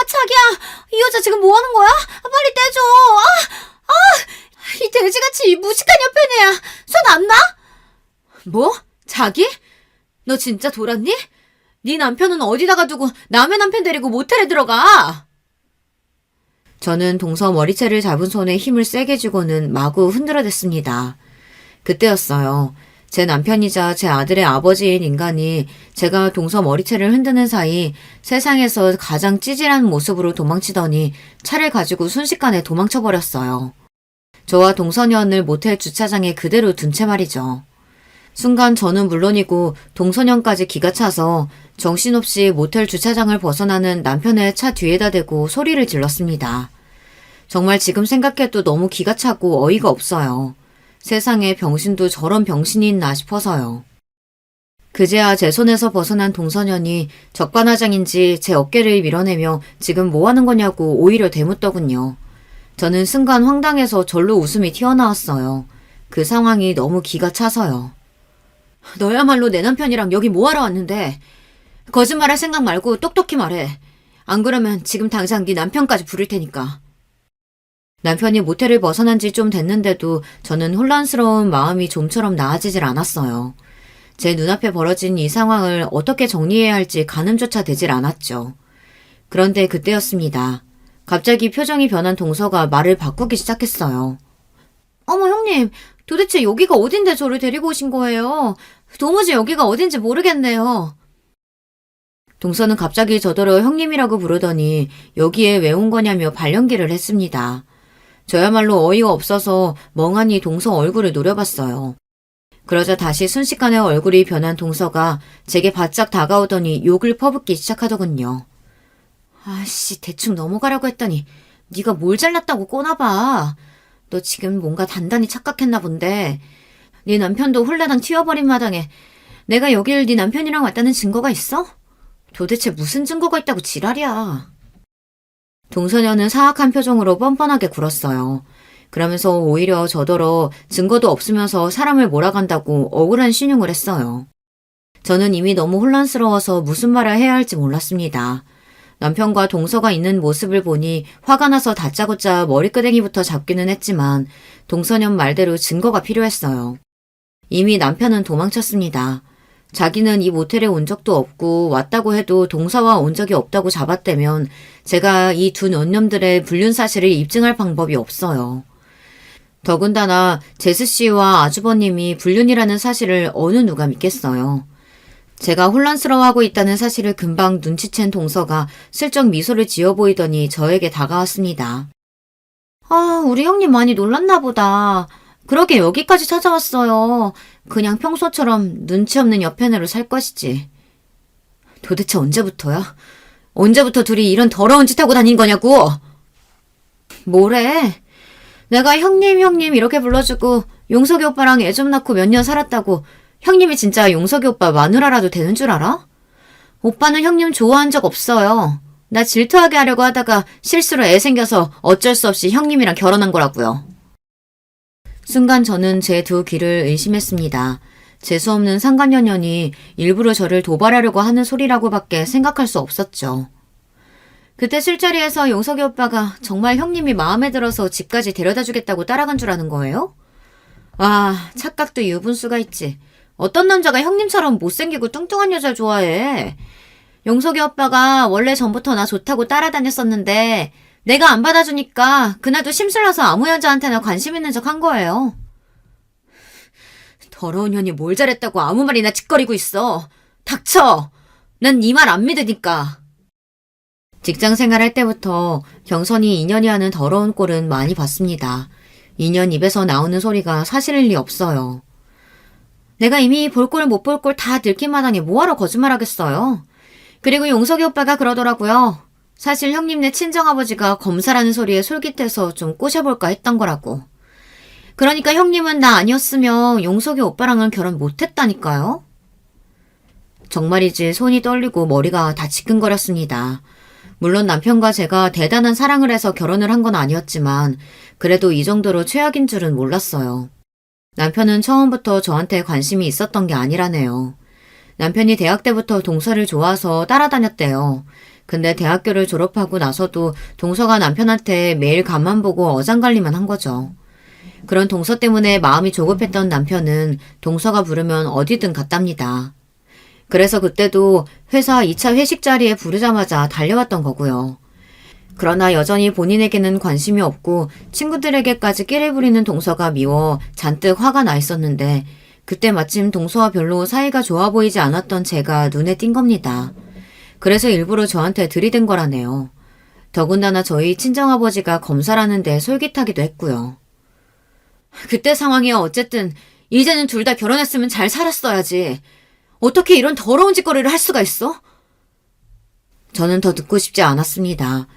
자기야, 이 여자 지금 뭐 하는 거야? 빨리 떼줘. 이 돼지같이 무식한 옆에 애야. 손 안 나? 뭐? 자기? 너 진짜 돌았니? 네 남편은 어디다가 두고 남의 남편 데리고 모텔에 들어가? 저는 동서 머리채를 잡은 손에 힘을 세게 주고는 마구 흔들어댔습니다. 그때였어요. 제 남편이자 제 아들의 아버지인 인간이 제가 동서 머리채를 흔드는 사이 세상에서 가장 찌질한 모습으로 도망치더니 차를 가지고 순식간에 도망쳐버렸어요. 저와 동서년을 모텔 주차장에 그대로 둔 채 말이죠. 순간 저는 물론이고 동서년까지 기가 차서 정신없이 모텔 주차장을 벗어나는 남편의 차 뒤에다 대고 소리를 질렀습니다. 정말 지금 생각해도 너무 기가 차고 어이가 없어요. 세상에 병신도 저런 병신이 있나 싶어서요. 그제야 제 손에서 벗어난 동서년이 적반하장인지 제 어깨를 밀어내며 지금 뭐 하는 거냐고 오히려 대묻더군요. 저는 순간 황당해서 절로 웃음이 튀어나왔어요. 그 상황이 너무 기가 차서요. 너야말로 내 남편이랑 여기 뭐하러 왔는데? 거짓말할 생각 말고 똑똑히 말해. 안 그러면 지금 당장 네 남편까지 부를 테니까. 남편이 모텔을 벗어난 지 좀 됐는데도 저는 혼란스러운 마음이 좀처럼 나아지질 않았어요. 제 눈앞에 벌어진 이 상황을 어떻게 정리해야 할지 가늠조차 되질 않았죠. 그런데 그때였습니다. 갑자기 표정이 변한 동서가 말을 바꾸기 시작했어요. 어머 형님, 도대체 여기가 어딘데 저를 데리고 오신 거예요? 도무지 여기가 어딘지 모르겠네요. 동서는 갑자기 저더러 형님이라고 부르더니 여기에 왜 온 거냐며 발연기를 했습니다. 저야말로 어이가 없어서 멍하니 동서 얼굴을 노려봤어요. 그러자 다시 순식간에 얼굴이 변한 동서가 제게 바짝 다가오더니 욕을 퍼붓기 시작하더군요. 아씨, 대충 넘어가려고 했더니 네가 뭘 잘났다고 꼬나봐. 너 지금 뭔가 단단히 착각했나 본데 네 남편도 홀라당 튀어버린 마당에 내가 여길 네 남편이랑 왔다는 증거가 있어? 도대체 무슨 증거가 있다고 지랄이야. 동서녀는 사악한 표정으로 뻔뻔하게 굴었어요. 그러면서 오히려 저더러 증거도 없으면서 사람을 몰아간다고 억울한 신용을 했어요. 저는 이미 너무 혼란스러워서 무슨 말을 해야 할지 몰랐습니다. 남편과 동서가 있는 모습을 보니 화가 나서 다짜고짜 머리끄댕이부터 잡기는 했지만 동서년 말대로 증거가 필요했어요. 이미 남편은 도망쳤습니다. 자기는 이 모텔에 온 적도 없고 왔다고 해도 동서와 온 적이 없다고 잡았다면 제가 이 두 년놈들의 불륜 사실을 입증할 방법이 없어요. 더군다나 제스 씨와 아주버님이 불륜이라는 사실을 어느 누가 믿겠어요. 제가 혼란스러워하고 있다는 사실을 금방 눈치챈 동서가 슬쩍 미소를 지어 보이더니 저에게 다가왔습니다. 아, 우리 형님 많이 놀랐나 보다. 그러게 여기까지 찾아왔어요. 그냥 평소처럼 눈치 없는 여편으로 살 것이지. 도대체 언제부터야? 언제부터 둘이 이런 더러운 짓 하고 다닌 거냐고? 뭐래? 내가 형님 이렇게 불러주고 용석이 오빠랑 애 좀 낳고 몇 년 살았다고 형님이 진짜 용석이 오빠 마누라라도 되는 줄 알아? 오빠는 형님 좋아한 적 없어요. 나 질투하게 하려고 하다가 실수로 애 생겨서 어쩔 수 없이 형님이랑 결혼한 거라고요. 순간 저는 제 두 귀를 의심했습니다. 재수없는 상간녀년이 일부러 저를 도발하려고 하는 소리라고밖에 생각할 수 없었죠. 그때 술자리에서 용석이 오빠가 정말 형님이 마음에 들어서 집까지 데려다 주겠다고 따라간 줄 아는 거예요? 아, 착각도 유분수가 있지. 어떤 남자가 형님처럼 못생기고 뚱뚱한 여자를 좋아해. 용석이 오빠가 원래 전부터 나 좋다고 따라다녔었는데 내가 안 받아주니까 그날도 심술나서 아무 여자한테나 관심 있는 척 한 거예요. 더러운 년이 뭘 잘했다고 아무 말이나 짓거리고 있어. 닥쳐! 난 네 말 안 믿으니까. 직장 생활할 때부터 경선이 인연이 하는 더러운 꼴은 많이 봤습니다. 인연 입에서 나오는 소리가 사실일 리 없어요. 내가 이미 볼 꼴 못 볼 꼴 다 들킨 마당에 뭐하러 거짓말하겠어요. 그리고 용석이 오빠가 그러더라고요. 사실 형님네 친정아버지가 검사라는 소리에 솔깃해서 좀 꼬셔볼까 했던 거라고. 그러니까 형님은 나 아니었으면 용석이 오빠랑은 결혼 못했다니까요. 정말이지 손이 떨리고 머리가 다 지끈거렸습니다. 물론 남편과 제가 대단한 사랑을 해서 결혼을 한 건 아니었지만 그래도 이 정도로 최악인 줄은 몰랐어요. 남편은 처음부터 저한테 관심이 있었던 게 아니라네요. 남편이 대학 때부터 동서를 좋아서 따라다녔대요. 근데 대학교를 졸업하고 나서도 동서가 남편한테 매일 간만 보고 어장관리만 한 거죠. 그런 동서 때문에 마음이 조급했던 남편은 동서가 부르면 어디든 갔답니다. 그래서 그때도 회사 2차 회식 자리에 부르자마자 달려왔던 거고요. 그러나 여전히 본인에게는 관심이 없고 친구들에게까지 끼를 부리는 동서가 미워 잔뜩 화가 나 있었는데 그때 마침 동서와 별로 사이가 좋아 보이지 않았던 제가 눈에 띈 겁니다. 그래서 일부러 저한테 들이댄 거라네요. 더군다나 저희 친정아버지가 검사라는데 솔깃하기도 했고요. 그때 상황이야 어쨌든 이제는 둘 다 결혼했으면 잘 살았어야지. 어떻게 이런 더러운 짓거리를 할 수가 있어? 저는 더 듣고 싶지 않았습니다.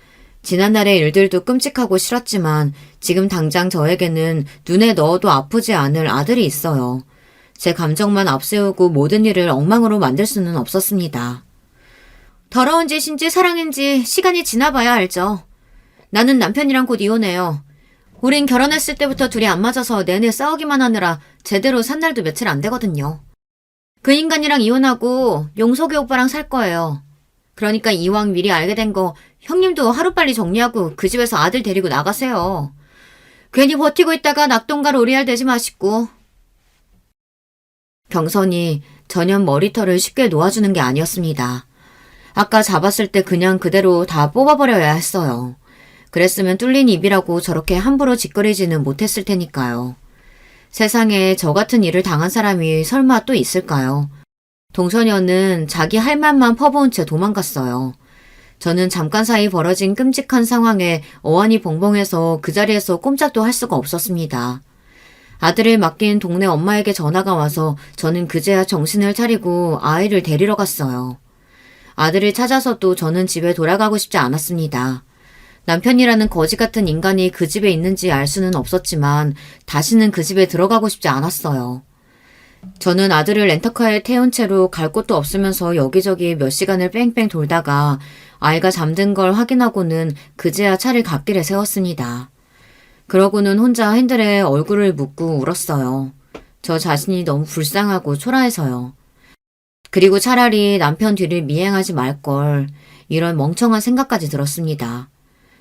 지난날의 일들도 끔찍하고 싫었지만 지금 당장 저에게는 눈에 넣어도 아프지 않을 아들이 있어요. 제 감정만 앞세우고 모든 일을 엉망으로 만들 수는 없었습니다. 더러운 짓인지 사랑인지 시간이 지나봐야 알죠. 나는 남편이랑 곧 이혼해요. 우린 결혼했을 때부터 둘이 안 맞아서 내내 싸우기만 하느라 제대로 산 날도 며칠 안 되거든요. 그 인간이랑 이혼하고 용석이 오빠랑 살 거예요. 그러니까 이왕 미리 알게 된 거 형님도 하루빨리 정리하고 그 집에서 아들 데리고 나가세요. 괜히 버티고 있다가 낙동갈 오리알 되지 마시고. 경선이 전혀 머리털을 쉽게 놓아주는 게 아니었습니다. 아까 잡았을 때 그냥 그대로 다 뽑아버려야 했어요. 그랬으면 뚫린 입이라고 저렇게 함부로 짓거리지는 못했을 테니까요. 세상에 저 같은 일을 당한 사람이 설마 또 있을까요? 동선녀는 자기 할 말만 퍼부은 채 도망갔어요. 저는 잠깐 사이 벌어진 끔찍한 상황에 어안이 벙벙해서 그 자리에서 꼼짝도 할 수가 없었습니다. 아들을 맡긴 동네 엄마에게 전화가 와서 저는 그제야 정신을 차리고 아이를 데리러 갔어요. 아들을 찾아서도 저는 집에 돌아가고 싶지 않았습니다. 남편이라는 거지 같은 인간이 그 집에 있는지 알 수는 없었지만 다시는 그 집에 들어가고 싶지 않았어요. 저는 아들을 렌터카에 태운 채로 갈 곳도 없으면서 여기저기 몇 시간을 뺑뺑 돌다가 아이가 잠든 걸 확인하고는 그제야 차를 갓길에 세웠습니다. 그러고는 혼자 핸들에 얼굴을 묻고 울었어요. 저 자신이 너무 불쌍하고 초라해서요. 그리고 차라리 남편 뒤를 미행하지 말걸, 이런 멍청한 생각까지 들었습니다.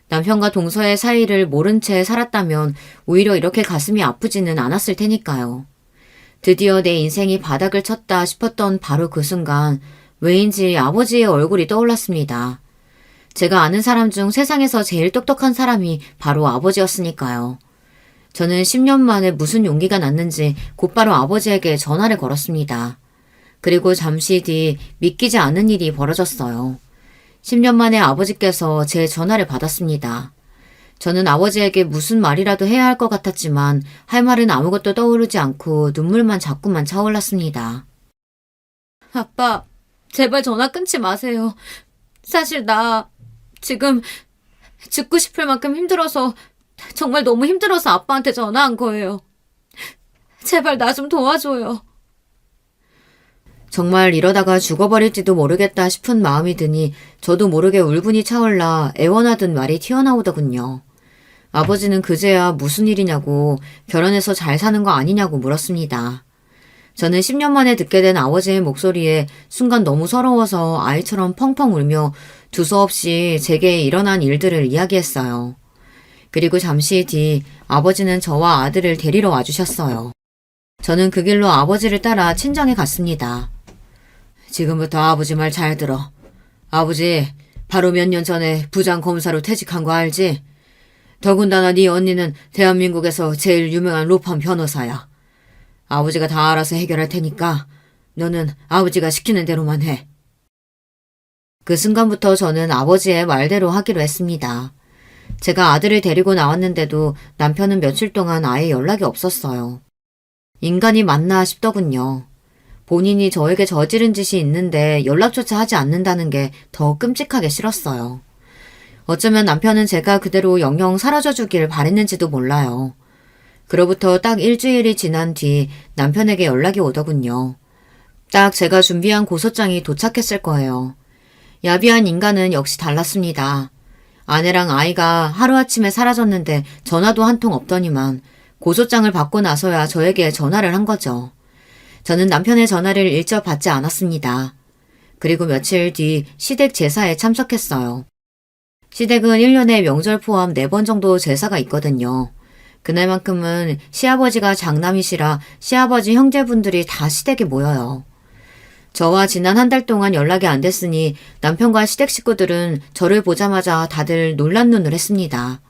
남편과 동서의 사이를 모른 채 살았다면 오히려 이렇게 가슴이 아프지는 않았을 테니까요. 드디어 내 인생이 바닥을 쳤다 싶었던 바로 그 순간 왜인지 아버지의 얼굴이 떠올랐습니다. 제가 아는 사람 중 세상에서 제일 똑똑한 사람이 바로 아버지였으니까요. 저는 10년 만에 무슨 용기가 났는지 곧바로 아버지에게 전화를 걸었습니다. 그리고 잠시 뒤 믿기지 않은 일이 벌어졌어요. 10년 만에 아버지께서 제 전화를 받았습니다. 저는 아버지에게 무슨 말이라도 해야 할 것 같았지만 할 말은 아무것도 떠오르지 않고 눈물만 자꾸만 차올랐습니다. 아빠, 제발 전화 끊지 마세요. 사실 나 지금 죽고 싶을 만큼 힘들어서, 정말 너무 힘들어서 아빠한테 전화한 거예요. 제발 나 좀 도와줘요. 정말 이러다가 죽어버릴지도 모르겠다 싶은 마음이 드니 저도 모르게 울분이 차올라 애원하던 말이 튀어나오더군요. 아버지는 그제야 무슨 일이냐고, 결혼해서 잘 사는 거 아니냐고 물었습니다. 저는 10년 만에 듣게 된 아버지의 목소리에 순간 너무 서러워서 아이처럼 펑펑 울며 두서없이 제게 일어난 일들을 이야기했어요. 그리고 잠시 뒤 아버지는 저와 아들을 데리러 와주셨어요. 저는 그 길로 아버지를 따라 친정에 갔습니다. 지금부터 아버지 말 잘 들어. 아버지, 바로 몇 년 전에 부장 검사로 퇴직한 거 알지? 더군다나 네 언니는 대한민국에서 제일 유명한 로펌 변호사야. 아버지가 다 알아서 해결할 테니까 너는 아버지가 시키는 대로만 해. 그 순간부터 저는 아버지의 말대로 하기로 했습니다. 제가 아들을 데리고 나왔는데도 남편은 며칠 동안 아예 연락이 없었어요. 인간이 맞나 싶더군요. 본인이 저에게 저지른 짓이 있는데 연락조차 하지 않는다는 게 더 끔찍하게 싫었어요. 어쩌면 남편은 제가 그대로 영영 사라져주길 바랬는지도 몰라요. 그로부터 딱 일주일이 지난 뒤 남편에게 연락이 오더군요. 딱 제가 준비한 고소장이 도착했을 거예요. 야비한 인간은 역시 달랐습니다. 아내랑 아이가 하루아침에 사라졌는데 전화도 한 통 없더니만 고소장을 받고 나서야 저에게 전화를 한 거죠. 저는 남편의 전화를 일절 받지 않았습니다. 그리고 며칠 뒤 시댁 제사에 참석했어요. 시댁은 1년에 명절 포함 4번 정도 제사가 있거든요. 그날만큼은 시아버지가 장남이시라 시아버지 형제분들이 다 시댁에 모여요. 저와 지난 한 달 동안 연락이 안 됐으니 남편과 시댁 식구들은 저를 보자마자 다들 놀란 눈을 했습니다.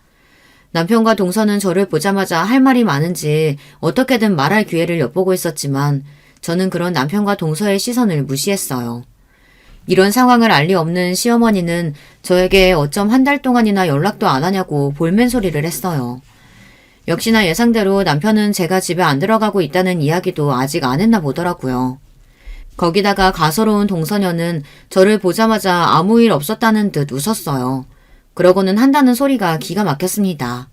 남편과 동서는 저를 보자마자 할 말이 많은지 어떻게든 말할 기회를 엿보고 있었지만 저는 그런 남편과 동서의 시선을 무시했어요. 이런 상황을 알 리 없는 시어머니는 저에게 어쩜 한 달 동안이나 연락도 안 하냐고 볼멘소리를 했어요. 역시나 예상대로 남편은 제가 집에 안 들어가고 있다는 이야기도 아직 안 했나 보더라고요. 거기다가 가소로운 동서녀는 저를 보자마자 아무 일 없었다는 듯 웃었어요. 그러고는 한다는 소리가 기가 막혔습니다.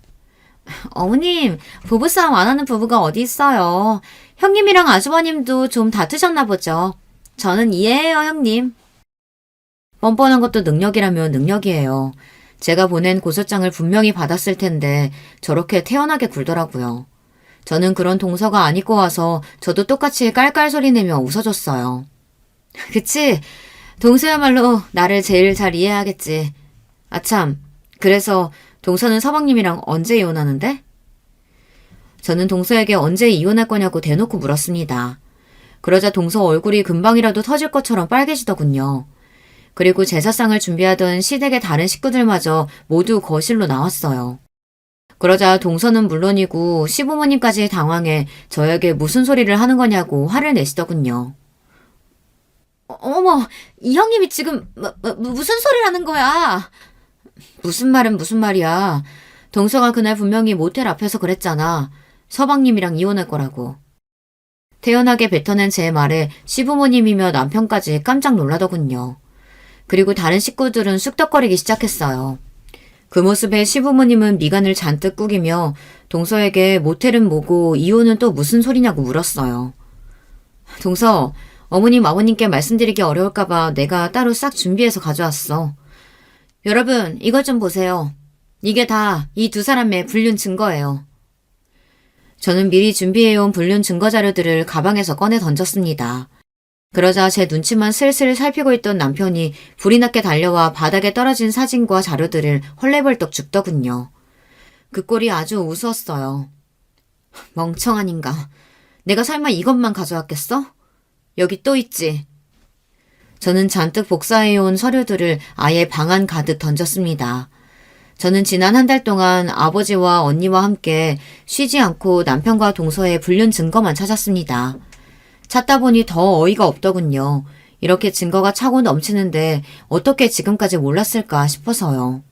어머님, 부부싸움 안 하는 부부가 어디 있어요. 형님이랑 아주버님도 좀 다투셨나 보죠. 저는 이해해요, 형님. 뻔뻔한 것도 능력이라면 능력이에요. 제가 보낸 고소장을 분명히 받았을 텐데 저렇게 태연하게 굴더라고요. 저는 그런 동서가 안 입고 와서 저도 똑같이 깔깔 소리 내며 웃어줬어요. 그치? 동서야말로 나를 제일 잘 이해하겠지. 아참, 그래서 동서는 서방님이랑 언제 이혼하는데? 저는 동서에게 언제 이혼할 거냐고 대놓고 물었습니다. 그러자 동서 얼굴이 금방이라도 터질 것처럼 빨개지더군요. 그리고 제사상을 준비하던 시댁의 다른 식구들마저 모두 거실로 나왔어요. 그러자 동서는 물론이고 시부모님까지 당황해 저에게 무슨 소리를 하는 거냐고 화를 내시더군요. 어머, 이 형님이 지금 무슨 소리를 하는 거야? 무슨 말은 무슨 말이야. 동서가 그날 분명히 모텔 앞에서 그랬잖아. 서방님이랑 이혼할 거라고. 태연하게 뱉어낸 제 말에 시부모님이며 남편까지 깜짝 놀라더군요. 그리고 다른 식구들은 쑥덕거리기 시작했어요. 그 모습에 시부모님은 미간을 잔뜩 꾸기며 동서에게 모텔은 뭐고 이혼은 또 무슨 소리냐고 물었어요. 동서, 어머님 아버님께 말씀드리기 어려울까봐 내가 따로 싹 준비해서 가져왔어. 여러분, 이것 좀 보세요. 이게 다 이 두 사람의 불륜 증거예요. 저는 미리 준비해온 불륜 증거 자료들을 가방에서 꺼내 던졌습니다. 그러자 제 눈치만 슬슬 살피고 있던 남편이 불이 났게 달려와 바닥에 떨어진 사진과 자료들을 헐레벌떡 줍더군요. 그 꼴이 아주 우스웠어요. 멍청한인가. 내가 설마 이것만 가져왔겠어? 여기 또 있지. 저는 잔뜩 복사해온 서류들을 아예 방 안 가득 던졌습니다. 저는 지난 한 달 동안 아버지와 언니와 함께 쉬지 않고 남편과 동서의 불륜 증거만 찾았습니다. 찾다 보니 더 어이가 없더군요. 이렇게 증거가 차고 넘치는데 어떻게 지금까지 몰랐을까 싶어서요.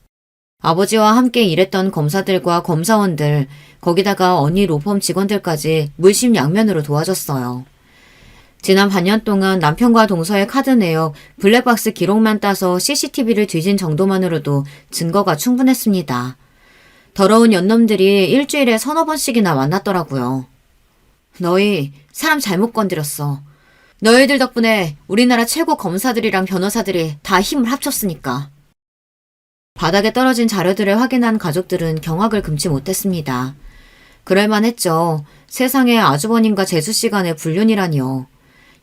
아버지와 함께 일했던 검사들과 검사원들, 거기다가 언니 로펌 직원들까지 물심양면으로 도와줬어요. 지난 반년 동안 남편과 동서의 카드 내역, 블랙박스 기록만 따서 CCTV를 뒤진 정도만으로도 증거가 충분했습니다. 더러운 연놈들이 일주일에 서너 번씩이나 만났더라고요. 너희 사람 잘못 건드렸어. 너희들 덕분에 우리나라 최고 검사들이랑 변호사들이 다 힘을 합쳤으니까. 바닥에 떨어진 자료들을 확인한 가족들은 경악을 금치 못했습니다. 그럴만했죠. 세상에 아주버님과 재수씨 간의 불륜이라니요.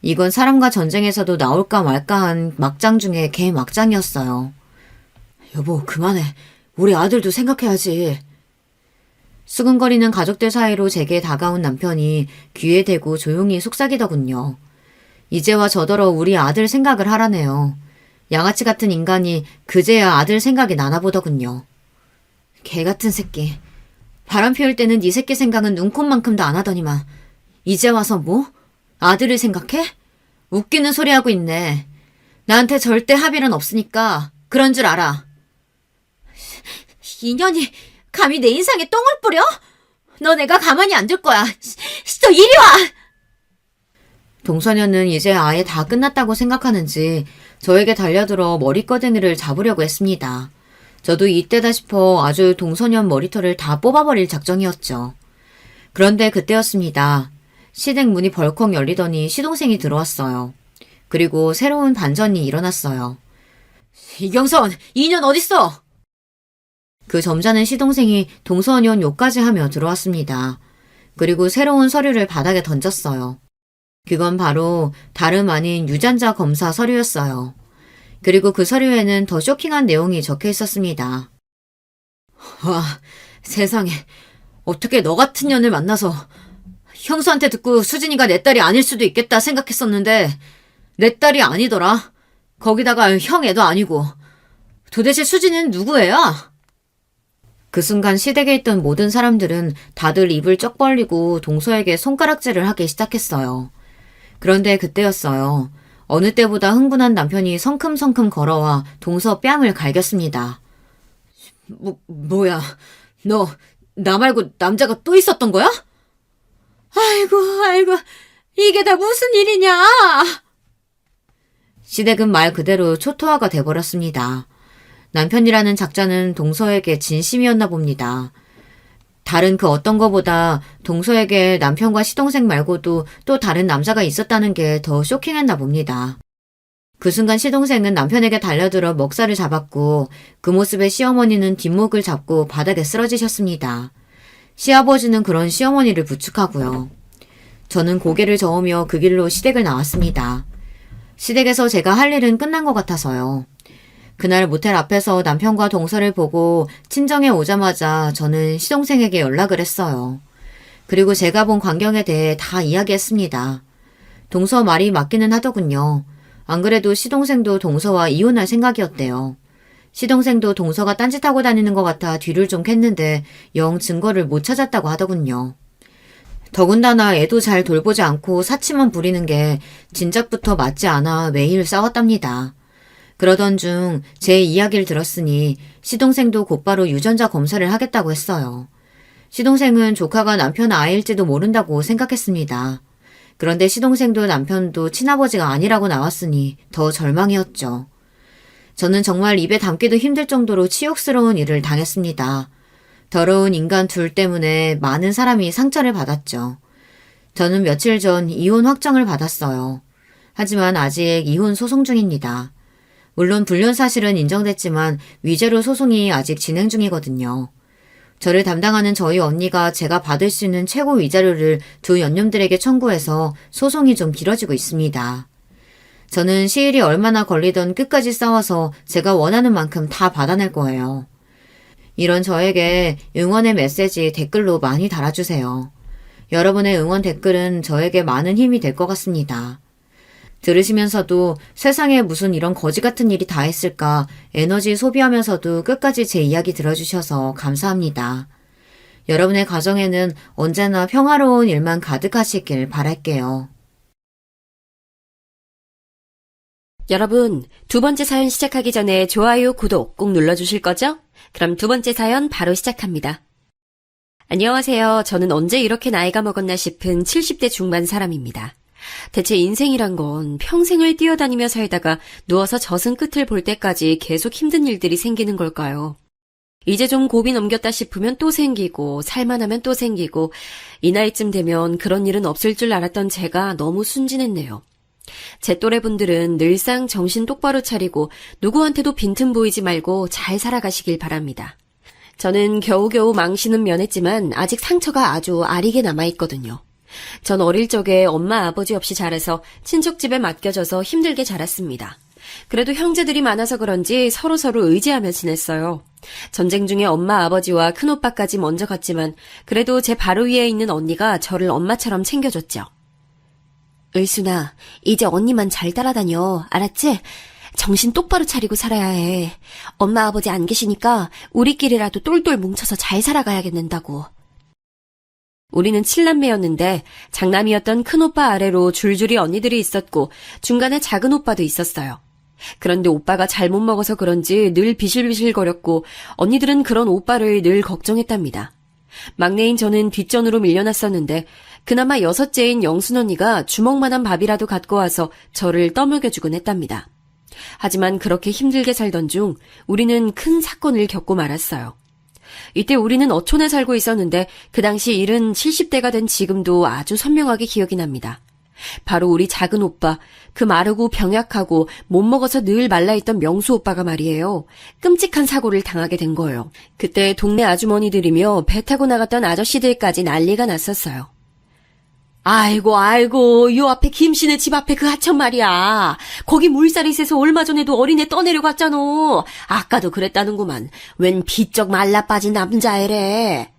이건 사람과 전쟁에서도 나올까 말까한 막장 중에 개막장이었어요. 여보, 그만해. 우리 아들도 생각해야지. 수근거리는 가족들 사이로 제게 다가온 남편이 귀에 대고 조용히 속삭이더군요. 이제와 저더러 우리 아들 생각을 하라네요. 양아치 같은 인간이 그제야 아들 생각이 나나 보더군요. 개 같은 새끼. 바람 피울 때는 네 새끼 생각은 눈꼽만큼도 안 하더니만 이제 와서 뭐? 아들을 생각해? 웃기는 소리 하고 있네. 나한테 절대 합의는 없으니까 그런 줄 알아. 인연이 감히 내 인상에 똥을 뿌려? 너 내가 가만히 안 둘 거야. 너 이리 와! 동서녀는 이제 아예 다 끝났다고 생각하는지 저에게 달려들어 머리꺼댕이를 잡으려고 했습니다. 저도 이때다 싶어 아주 동서년 머리털을 다 뽑아버릴 작정이었죠. 그런데 그때였습니다. 시댁 문이 벌컥 열리더니 시동생이 들어왔어요. 그리고 새로운 반전이 일어났어요. 이경선, 인연 어딨어? 그 점잖은 시동생이 동서년 욕까지 하며 들어왔습니다. 그리고 새로운 서류를 바닥에 던졌어요. 그건 바로 다름 아닌 유전자 검사 서류였어요. 그리고 그 서류에는 더 쇼킹한 내용이 적혀 있었습니다. 와, 세상에. 어떻게 너 같은 년을 만나서 형수한테 듣고 수진이가 내 딸이 아닐 수도 있겠다 생각했었는데 내 딸이 아니더라. 거기다가 형 애도 아니고. 도대체 수진이는 누구예요? 그 순간 시댁에 있던 모든 사람들은 다들 입을 쩍 벌리고 동서에게 손가락질을 하기 시작했어요. 그런데 그때였어요. 어느 때보다 흥분한 남편이 성큼성큼 걸어와 동서 뺨을 갈겼습니다. 뭐야? 너 나 말고 남자가 또 있었던 거야? 아이고, 이게 다 무슨 일이냐? 시댁은 말 그대로 초토화가 돼버렸습니다. 남편이라는 작자는 동서에게 진심이었나 봅니다. 다른 그 어떤 거보다 동서에게 남편과 시동생 말고도 또 다른 남자가 있었다는 게 더 쇼킹했나 봅니다. 그 순간 시동생은 남편에게 달려들어 먹살을 잡았고 그 모습에 시어머니는 뒷목을 잡고 바닥에 쓰러지셨습니다. 시아버지는 그런 시어머니를 부축하고요. 저는 고개를 저으며 그 길로 시댁을 나왔습니다. 시댁에서 제가 할 일은 끝난 것 같아서요. 그날 모텔 앞에서 남편과 동서를 보고 친정에 오자마자 저는 시동생에게 연락을 했어요. 그리고 제가 본 광경에 대해 다 이야기했습니다. 동서 말이 맞기는 하더군요. 안 그래도 시동생도 동서와 이혼할 생각이었대요. 시동생도 동서가 딴짓하고 다니는 것 같아 뒤를 좀 캤는데 영 증거를 못 찾았다고 하더군요. 더군다나 애도 잘 돌보지 않고 사치만 부리는 게 진작부터 맞지 않아 매일 싸웠답니다. 그러던 중 제 이야기를 들었으니 시동생도 곧바로 유전자 검사를 하겠다고 했어요. 시동생은 조카가 남편 아이일지도 모른다고 생각했습니다. 그런데 시동생도 남편도 친아버지가 아니라고 나왔으니 더 절망이었죠. 저는 정말 입에 담기도 힘들 정도로 치욕스러운 일을 당했습니다. 더러운 인간 둘 때문에 많은 사람이 상처를 받았죠. 저는 며칠 전 이혼 확정을 받았어요. 하지만 아직 이혼 소송 중입니다. 물론 불륜 사실은 인정됐지만 위자료 소송이 아직 진행 중이거든요. 저를 담당하는 저희 언니가 제가 받을 수 있는 최고 위자료를 두 연념들에게 청구해서 소송이 좀 길어지고 있습니다. 저는 시일이 얼마나 걸리던 끝까지 싸워서 제가 원하는 만큼 다 받아낼 거예요. 이런 저에게 응원의 메시지 댓글로 많이 달아주세요. 여러분의 응원 댓글은 저에게 많은 힘이 될 것 같습니다. 들으시면서도 세상에 무슨 이런 거지 같은 일이 다 있을까 에너지 소비하면서도 끝까지 제 이야기 들어주셔서 감사합니다. 여러분의 가정에는 언제나 평화로운 일만 가득하시길 바랄게요. 여러분, 두 번째 사연 시작하기 전에 좋아요, 구독 꼭 눌러주실 거죠? 그럼 두 번째 사연 바로 시작합니다. 안녕하세요. 저는 언제 이렇게 나이가 먹었나 싶은 70대 중반 사람입니다. 대체 인생이란 건 평생을 뛰어다니며 살다가 누워서 젖은 끝을 볼 때까지 계속 힘든 일들이 생기는 걸까요? 이제 좀 고비 넘겼다 싶으면 또 생기고 살만하면 또 생기고 이 나이쯤 되면 그런 일은 없을 줄 알았던 제가 너무 순진했네요. 제 또래분들은 늘상 정신 똑바로 차리고 누구한테도 빈틈 보이지 말고 잘 살아가시길 바랍니다. 저는 겨우겨우 망신은 면했지만 아직 상처가 아주 아리게 남아있거든요. 전 어릴 적에 엄마 아버지 없이 자라서 친척 집에 맡겨져서 힘들게 자랐습니다. 그래도 형제들이 많아서 그런지 서로서로 의지하며 지냈어요. 전쟁 중에 엄마 아버지와 큰오빠까지 먼저 갔지만 그래도 제 바로 위에 있는 언니가 저를 엄마처럼 챙겨줬죠. 을순아, 이제 언니만 잘 따라다녀. 알았지? 정신 똑바로 차리고 살아야 해. 엄마 아버지 안 계시니까 우리끼리라도 똘똘 뭉쳐서 잘 살아가야겠는다고. 우리는 7남매였는데 장남이었던 큰오빠 아래로 줄줄이 언니들이 있었고 중간에 작은 오빠도 있었어요. 그런데 오빠가 잘못 먹어서 그런지 늘 비실비실거렸고 언니들은 그런 오빠를 늘 걱정했답니다. 막내인 저는 뒷전으로 밀려났었는데 그나마 여섯째인 영순 언니가 주먹만한 밥이라도 갖고 와서 저를 떠먹여주곤 했답니다. 하지만 그렇게 힘들게 살던 중 우리는 큰 사건을 겪고 말았어요. 이때 우리는 어촌에 살고 있었는데 그 당시 일은 70대가 된 지금도 아주 선명하게 기억이 납니다. 바로 우리 작은 오빠, 그 마르고 병약하고 못 먹어서 늘 말라있던 명수 오빠가 말이에요. 끔찍한 사고를 당하게 된 거예요. 그때 동네 아주머니들이며 배 타고 나갔던 아저씨들까지 난리가 났었어요. 아이고, 요 앞에 김씨네 집 앞에 그 하천 말이야. 거기 물살이 세서 얼마 전에도 어린애 떠내려갔잖아. 아까도 그랬다는구만. 웬 비쩍 말라 빠진 남자애래.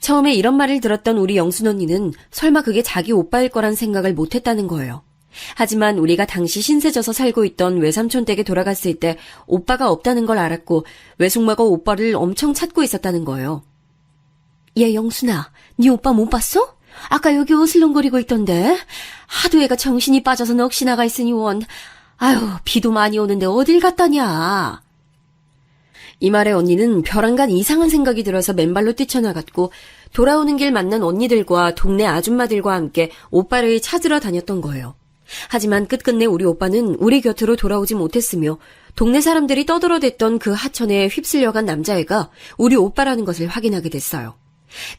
처음에 이런 말을 들었던 우리 영순 언니는 설마 그게 자기 오빠일 거란 생각을 못했다는 거예요. 하지만 우리가 당시 신세져서 살고 있던 외삼촌 댁에 돌아갔을 때 오빠가 없다는 걸 알았고 외숙모가 오빠를 엄청 찾고 있었다는 거예요. 얘 영순아, 네 오빠 못 봤어? 아까 여기 어슬렁거리고 있던데. 하도 애가 정신이 빠져서 넋이 나가 있으니 원. 아유, 비도 많이 오는데 어딜 갔다냐. 이 말에 언니는 벼랑간 이상한 생각이 들어서 맨발로 뛰쳐나갔고 돌아오는 길 만난 언니들과 동네 아줌마들과 함께 오빠를 찾으러 다녔던 거예요. 하지만 끝끝내 우리 오빠는 우리 곁으로 돌아오지 못했으며 동네 사람들이 떠들어댔던 그 하천에 휩쓸려간 남자애가 우리 오빠라는 것을 확인하게 됐어요.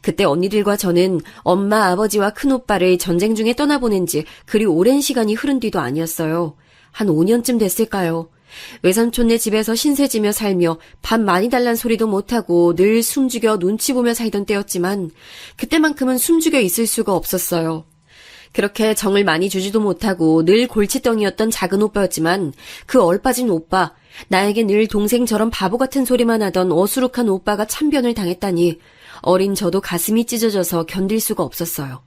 그때 언니들과 저는 엄마, 아버지와 큰오빠를 전쟁 중에 떠나보낸 지 그리 오랜 시간이 흐른 뒤도 아니었어요. 한 5년쯤 됐을까요? 외삼촌네 집에서 신세지며 살며 밥 많이 달란 소리도 못하고 늘 숨죽여 눈치 보며 살던 때였지만 그때만큼은 숨죽여 있을 수가 없었어요. 그렇게 정을 많이 주지도 못하고 늘 골칫덩이였던 작은 오빠였지만 그 얼빠진 오빠, 나에게 늘 동생처럼 바보 같은 소리만 하던 어수룩한 오빠가 참변을 당했다니 어린 저도 가슴이 찢어져서 견딜 수가 없었어요.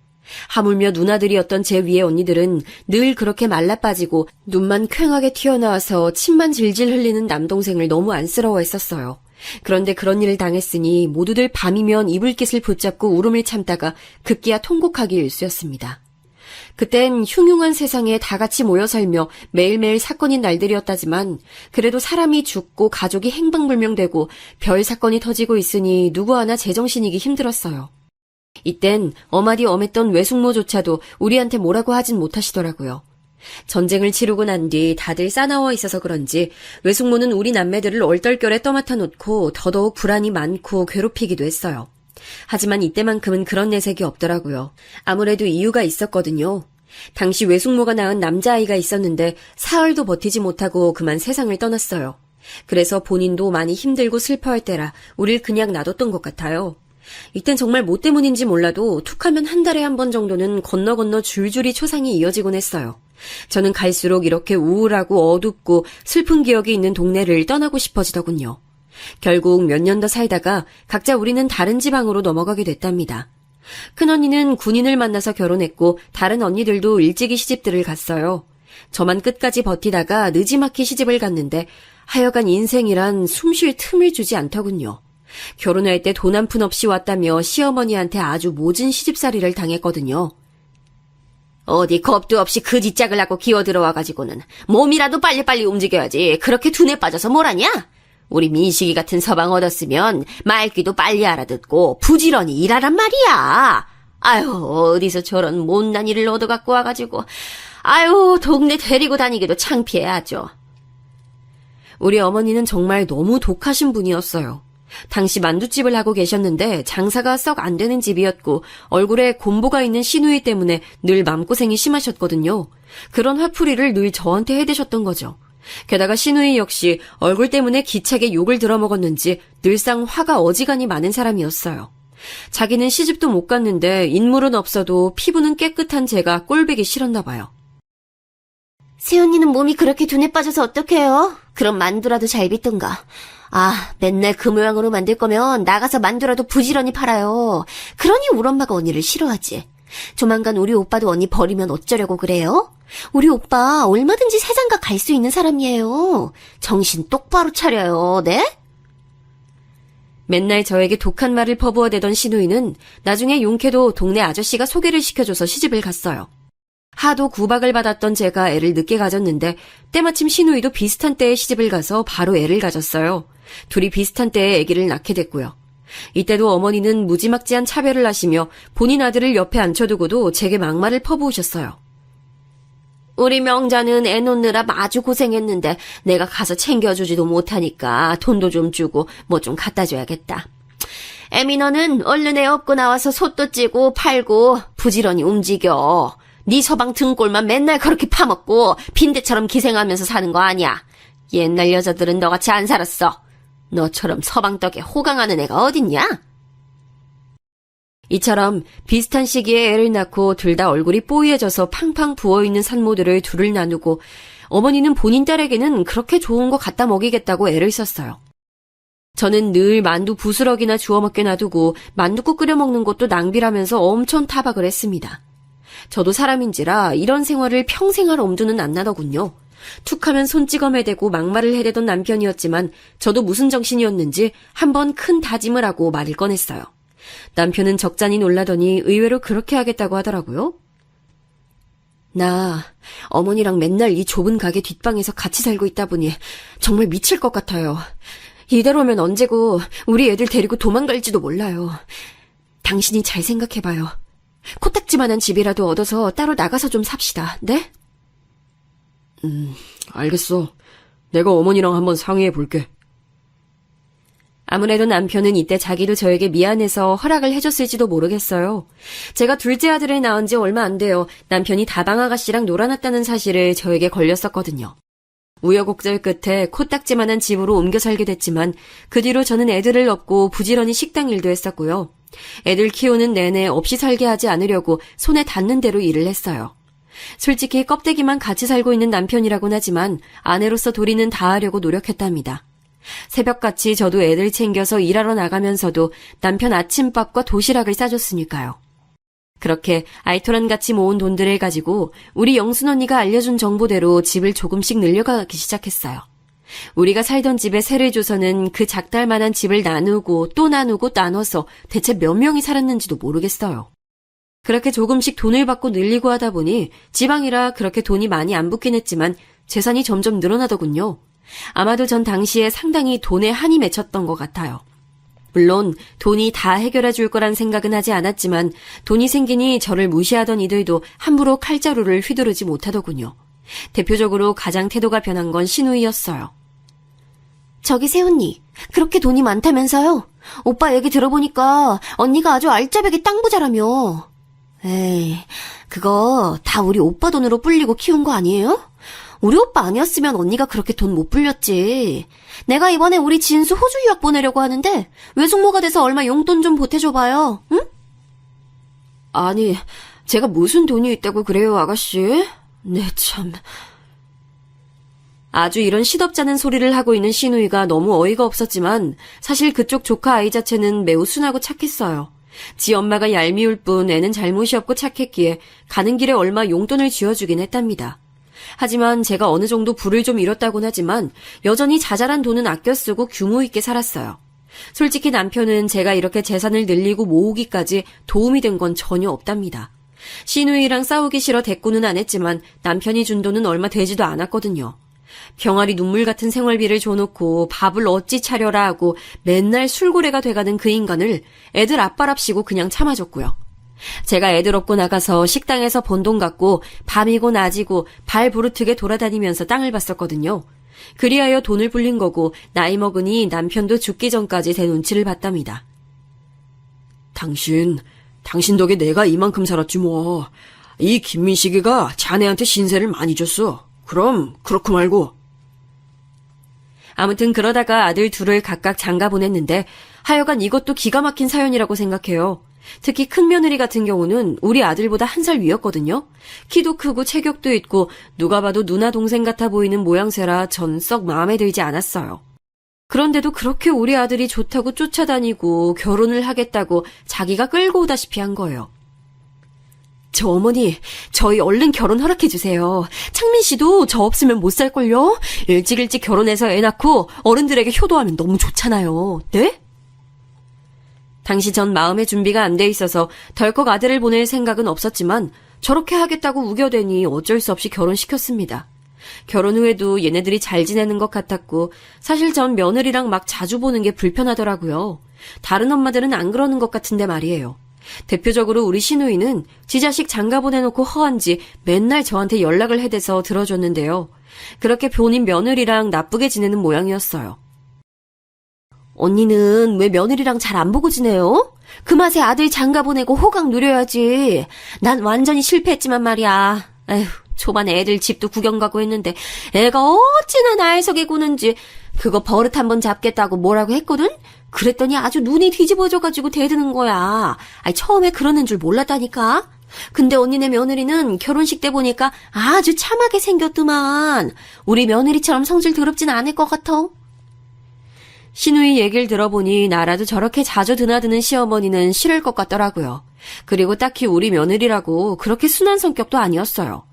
하물며 누나들이었던 제 위에 언니들은 늘 그렇게 말라 빠지고 눈만 퀭하게 튀어나와서 침만 질질 흘리는 남동생을 너무 안쓰러워했었어요. 그런데 그런 일을 당했으니 모두들 밤이면 이불깃을 붙잡고 울음을 참다가 급기야 통곡하기 일쑤였습니다. 그땐 흉흉한 세상에 다 같이 모여 살며 매일매일 사건인 날들이었다지만 그래도 사람이 죽고 가족이 행방불명되고 별 사건이 터지고 있으니 누구 하나 제정신이기 힘들었어요. 이땐 어마디 엄했던 외숙모조차도 우리한테 뭐라고 하진 못하시더라고요. 전쟁을 치르고 난 뒤 다들 싸나워 있어서 그런지 외숙모는 우리 남매들을 얼떨결에 떠맡아 놓고 더더욱 불안이 많고 괴롭히기도 했어요. 하지만 이때만큼은 그런 내색이 없더라고요. 아무래도 이유가 있었거든요. 당시 외숙모가 낳은 남자아이가 있었는데 사흘도 버티지 못하고 그만 세상을 떠났어요. 그래서 본인도 많이 힘들고 슬퍼할 때라 우릴 그냥 놔뒀던 것 같아요. 이땐 정말 뭐 때문인지 몰라도 툭하면 한 달에 한 번 정도는 건너 줄줄이 초상이 이어지곤 했어요. 저는 갈수록 이렇게 우울하고 어둡고 슬픈 기억이 있는 동네를 떠나고 싶어지더군요. 결국 몇 년 더 살다가 각자 우리는 다른 지방으로 넘어가게 됐답니다. 큰언니는 군인을 만나서 결혼했고 다른 언니들도 일찍이 시집들을 갔어요. 저만 끝까지 버티다가 느지막이 시집을 갔는데 하여간 인생이란 숨 쉴 틈을 주지 않더군요. 결혼할 때 돈 한 푼 없이 왔다며 시어머니한테 아주 모진 시집살이를 당했거든요. 어디 겁도 없이 그 짓짝을 하고 기어들어와가지고는 몸이라도 빨리빨리 움직여야지 그렇게 둔에 빠져서 뭘 하냐? 우리 민식이 같은 서방 얻었으면 말귀도 빨리 알아듣고 부지런히 일하란 말이야. 아유, 어디서 저런 못난 일을 얻어갖고 와가지고 아유, 동네 데리고 다니기도 창피해 아주. 우리 어머니는 정말 너무 독하신 분이었어요. 당시 만두집을 하고 계셨는데 장사가 썩 안 되는 집이었고 얼굴에 곰보가 있는 시누이 때문에 늘 맘고생이 심하셨거든요. 그런 화풀이를 늘 저한테 해대셨던 거죠. 게다가 시누이 역시 얼굴 때문에 기차게 욕을 들어먹었는지 늘상 화가 어지간히 많은 사람이었어요. 자기는 시집도 못 갔는데 인물은 없어도 피부는 깨끗한 제가 꼴보기 싫었나 봐요. 새언니는 몸이 그렇게 둔에 빠져서 어떡해요? 그럼 만두라도 잘 빚든가. 아, 맨날 그 모양으로 만들 거면 나가서 만두라도 부지런히 팔아요. 그러니 우리 엄마가 언니를 싫어하지. 조만간 우리 오빠도 언니 버리면 어쩌려고 그래요? 우리 오빠 얼마든지 세상가 갈 수 있는 사람이에요. 정신 똑바로 차려요, 네? 맨날 저에게 독한 말을 퍼부어대던 시누이는 나중에 용케도 동네 아저씨가 소개를 시켜줘서 시집을 갔어요. 하도 구박을 받았던 제가 애를 늦게 가졌는데 때마침 시누이도 비슷한 때에 시집을 가서 바로 애를 가졌어요. 둘이 비슷한 때에 아기를 낳게 됐고요. 이때도 어머니는 무지막지한 차별을 하시며 본인 아들을 옆에 앉혀두고도 제게 막말을 퍼부으셨어요. 우리 명자는 애 놓느라 아주 고생했는데 내가 가서 챙겨주지도 못하니까 돈도 좀 주고 뭐 좀 갖다 줘야겠다. 애미 너는 얼른 애 업고 나와서 솥도 찌고 팔고 부지런히 움직여. 네 서방 등골만 맨날 그렇게 파먹고 빈대처럼 기생하면서 사는 거 아니야. 옛날 여자들은 너같이 안 살았어. 너처럼 서방 떡에 호강하는 애가 어딨냐? 이처럼 비슷한 시기에 애를 낳고 둘 다 얼굴이 뽀얘져서 팡팡 부어있는 산모들을 둘을 나누고 어머니는 본인 딸에게는 그렇게 좋은 거 갖다 먹이겠다고 애를 썼어요. 저는 늘 만두 부스럭이나 주워 먹게 놔두고 만두국 끓여 먹는 것도 낭비라면서 엄청 타박을 했습니다. 저도 사람인지라 이런 생활을 평생 할 엄두는 안 나더군요. 툭하면 손찌검 해대고 막말을 해대던 남편이었지만 저도 무슨 정신이었는지 한번 큰 다짐을 하고 말을 꺼냈어요. 남편은 적잖이 놀라더니 의외로 그렇게 하겠다고 하더라고요. 나 어머니랑 맨날 이 좁은 가게 뒷방에서 같이 살고 있다 보니 정말 미칠 것 같아요. 이대로면 언제고 우리 애들 데리고 도망갈지도 몰라요. 당신이 잘 생각해봐요. 코딱지만한 집이라도 얻어서 따로 나가서 좀 삽시다. 네? 알겠어. 내가 어머니랑 한번 상의해 볼게. 아무래도 남편은 이때 자기도 저에게 미안해서 허락을 해줬을지도 모르겠어요. 제가 둘째 아들을 낳은 지 얼마 안 돼요. 남편이 다방 아가씨랑 놀아났다는 사실을 저에게 걸렸었거든요. 우여곡절 끝에 코딱지만한 집으로 옮겨 살게 됐지만 그 뒤로 저는 애들을 업고 부지런히 식당 일도 했었고요. 애들 키우는 내내 없이 살게 하지 않으려고 손에 닿는 대로 일을 했어요. 솔직히 껍데기만 같이 살고 있는 남편이라곤 하지만 아내로서 도리는 다하려고 노력했답니다. 새벽같이 저도 애들 챙겨서 일하러 나가면서도 남편 아침밥과 도시락을 싸줬으니까요. 그렇게 알토란같이 모은 돈들을 가지고 우리 영순 언니가 알려준 정보대로 집을 조금씩 늘려가기 시작했어요. 우리가 살던 집에 세를 줘서는 그 작달만한 집을 나누고 또 나누고 나눠서 대체 몇 명이 살았는지도 모르겠어요. 그렇게 조금씩 돈을 받고 늘리고 하다 보니 지방이라 그렇게 돈이 많이 안 붙긴 했지만 재산이 점점 늘어나더군요. 아마도 전 당시에 상당히 돈에 한이 맺혔던 것 같아요. 물론 돈이 다 해결해 줄 거란 생각은 하지 않았지만 돈이 생기니 저를 무시하던 이들도 함부로 칼자루를 휘두르지 못하더군요. 대표적으로 가장 태도가 변한 건 신우이였어요. 저기 세훈니, 그렇게 돈이 많다면서요? 오빠 얘기 들어보니까 언니가 아주 알짜배기 땅 부자라며. 에이, 그거 다 우리 오빠 돈으로 불리고 키운 거 아니에요? 우리 오빠 아니었으면 언니가 그렇게 돈 못 불렸지. 내가 이번에 우리 진수 호주 유학 보내려고 하는데 외숙모가 돼서 얼마 용돈 좀 보태줘봐요. 응? 아니, 제가 무슨 돈이 있다고 그래요, 아가씨? 네, 참. 아주 이런 시덥잖은 소리를 하고 있는 신우이가 너무 어이가 없었지만 사실 그쪽 조카 아이 자체는 매우 순하고 착했어요. 지 엄마가 얄미울 뿐 애는 잘못이 없고 착했기에 가는 길에 얼마 용돈을 쥐어주긴 했답니다. 하지만 제가 어느 정도 부를 좀 잃었다곤 하지만 여전히 자잘한 돈은 아껴 쓰고 규모 있게 살았어요. 솔직히 남편은 제가 이렇게 재산을 늘리고 모으기까지 도움이 된 건 전혀 없답니다. 신우이랑 싸우기 싫어 대꾸는 안 했지만 남편이 준 돈은 얼마 되지도 않았거든요. 병아리 눈물 같은 생활비를 줘놓고 밥을 어찌 차려라 하고 맨날 술고래가 돼가는 그 인간을 애들 아빠랍시고 그냥 참아줬고요. 제가 애들 업고 나가서 식당에서 번 돈 갖고 밤이고 낮이고 발 부르트게 돌아다니면서 땅을 봤었거든요. 그리하여 돈을 불린 거고 나이 먹으니 남편도 죽기 전까지 제 눈치를 봤답니다. 당신 덕에 내가 이만큼 살았지 뭐. 이 김민식이가 자네한테 신세를 많이 줬어. 그럼 그렇고 말고. 아무튼 그러다가 아들 둘을 각각 장가 보냈는데 하여간 이것도 기가 막힌 사연이라고 생각해요. 특히 큰 며느리 같은 경우는 우리 아들보다 한 살 위였거든요. 키도 크고 체격도 있고 누가 봐도 누나 동생 같아 보이는 모양새라 전 썩 마음에 들지 않았어요. 그런데도 그렇게 우리 아들이 좋다고 쫓아다니고 결혼을 하겠다고 자기가 끌고 오다시피 한 거예요. 저 어머니, 저희 얼른 결혼 허락해주세요. 창민 씨도 저 없으면 못 살걸요? 일찍 결혼해서 애 낳고 어른들에게 효도하면 너무 좋잖아요. 네? 당시 전 마음의 준비가 안 돼 있어서 덜컥 아들을 보낼 생각은 없었지만 저렇게 하겠다고 우겨대니 어쩔 수 없이 결혼시켰습니다. 결혼 후에도 얘네들이 잘 지내는 것 같았고 사실 전 며느리랑 막 자주 보는 게 불편하더라고요. 다른 엄마들은 안 그러는 것 같은데 말이에요. 대표적으로 우리 신우이는 지 자식 장가 보내놓고 허한지 맨날 저한테 연락을 해대서 들어줬는데요. 그렇게 본인 며느리랑 나쁘게 지내는 모양이었어요. 언니는 왜 며느리랑 잘 안 보고 지내요? 그 맛에 아들 장가 보내고 호강 누려야지. 난 완전히 실패했지만 말이야. 에휴, 초반에 애들 집도 구경 가고 했는데 애가 어찌나 날석에 구는지 그거 버릇 한번 잡겠다고 뭐라고 했거든? 그랬더니 아주 눈이 뒤집어져가지고 대드는 거야. 아니, 처음에 그러는 줄 몰랐다니까. 근데 언니네 며느리는 결혼식 때 보니까 아주 참하게 생겼더만. 우리 며느리처럼 성질 더럽진 않을 것 같아. 신우이 얘기를 들어보니 나라도 저렇게 자주 드나드는 시어머니는 싫을 것 같더라고요. 그리고 딱히 우리 며느리라고 그렇게 순한 성격도 아니었어요.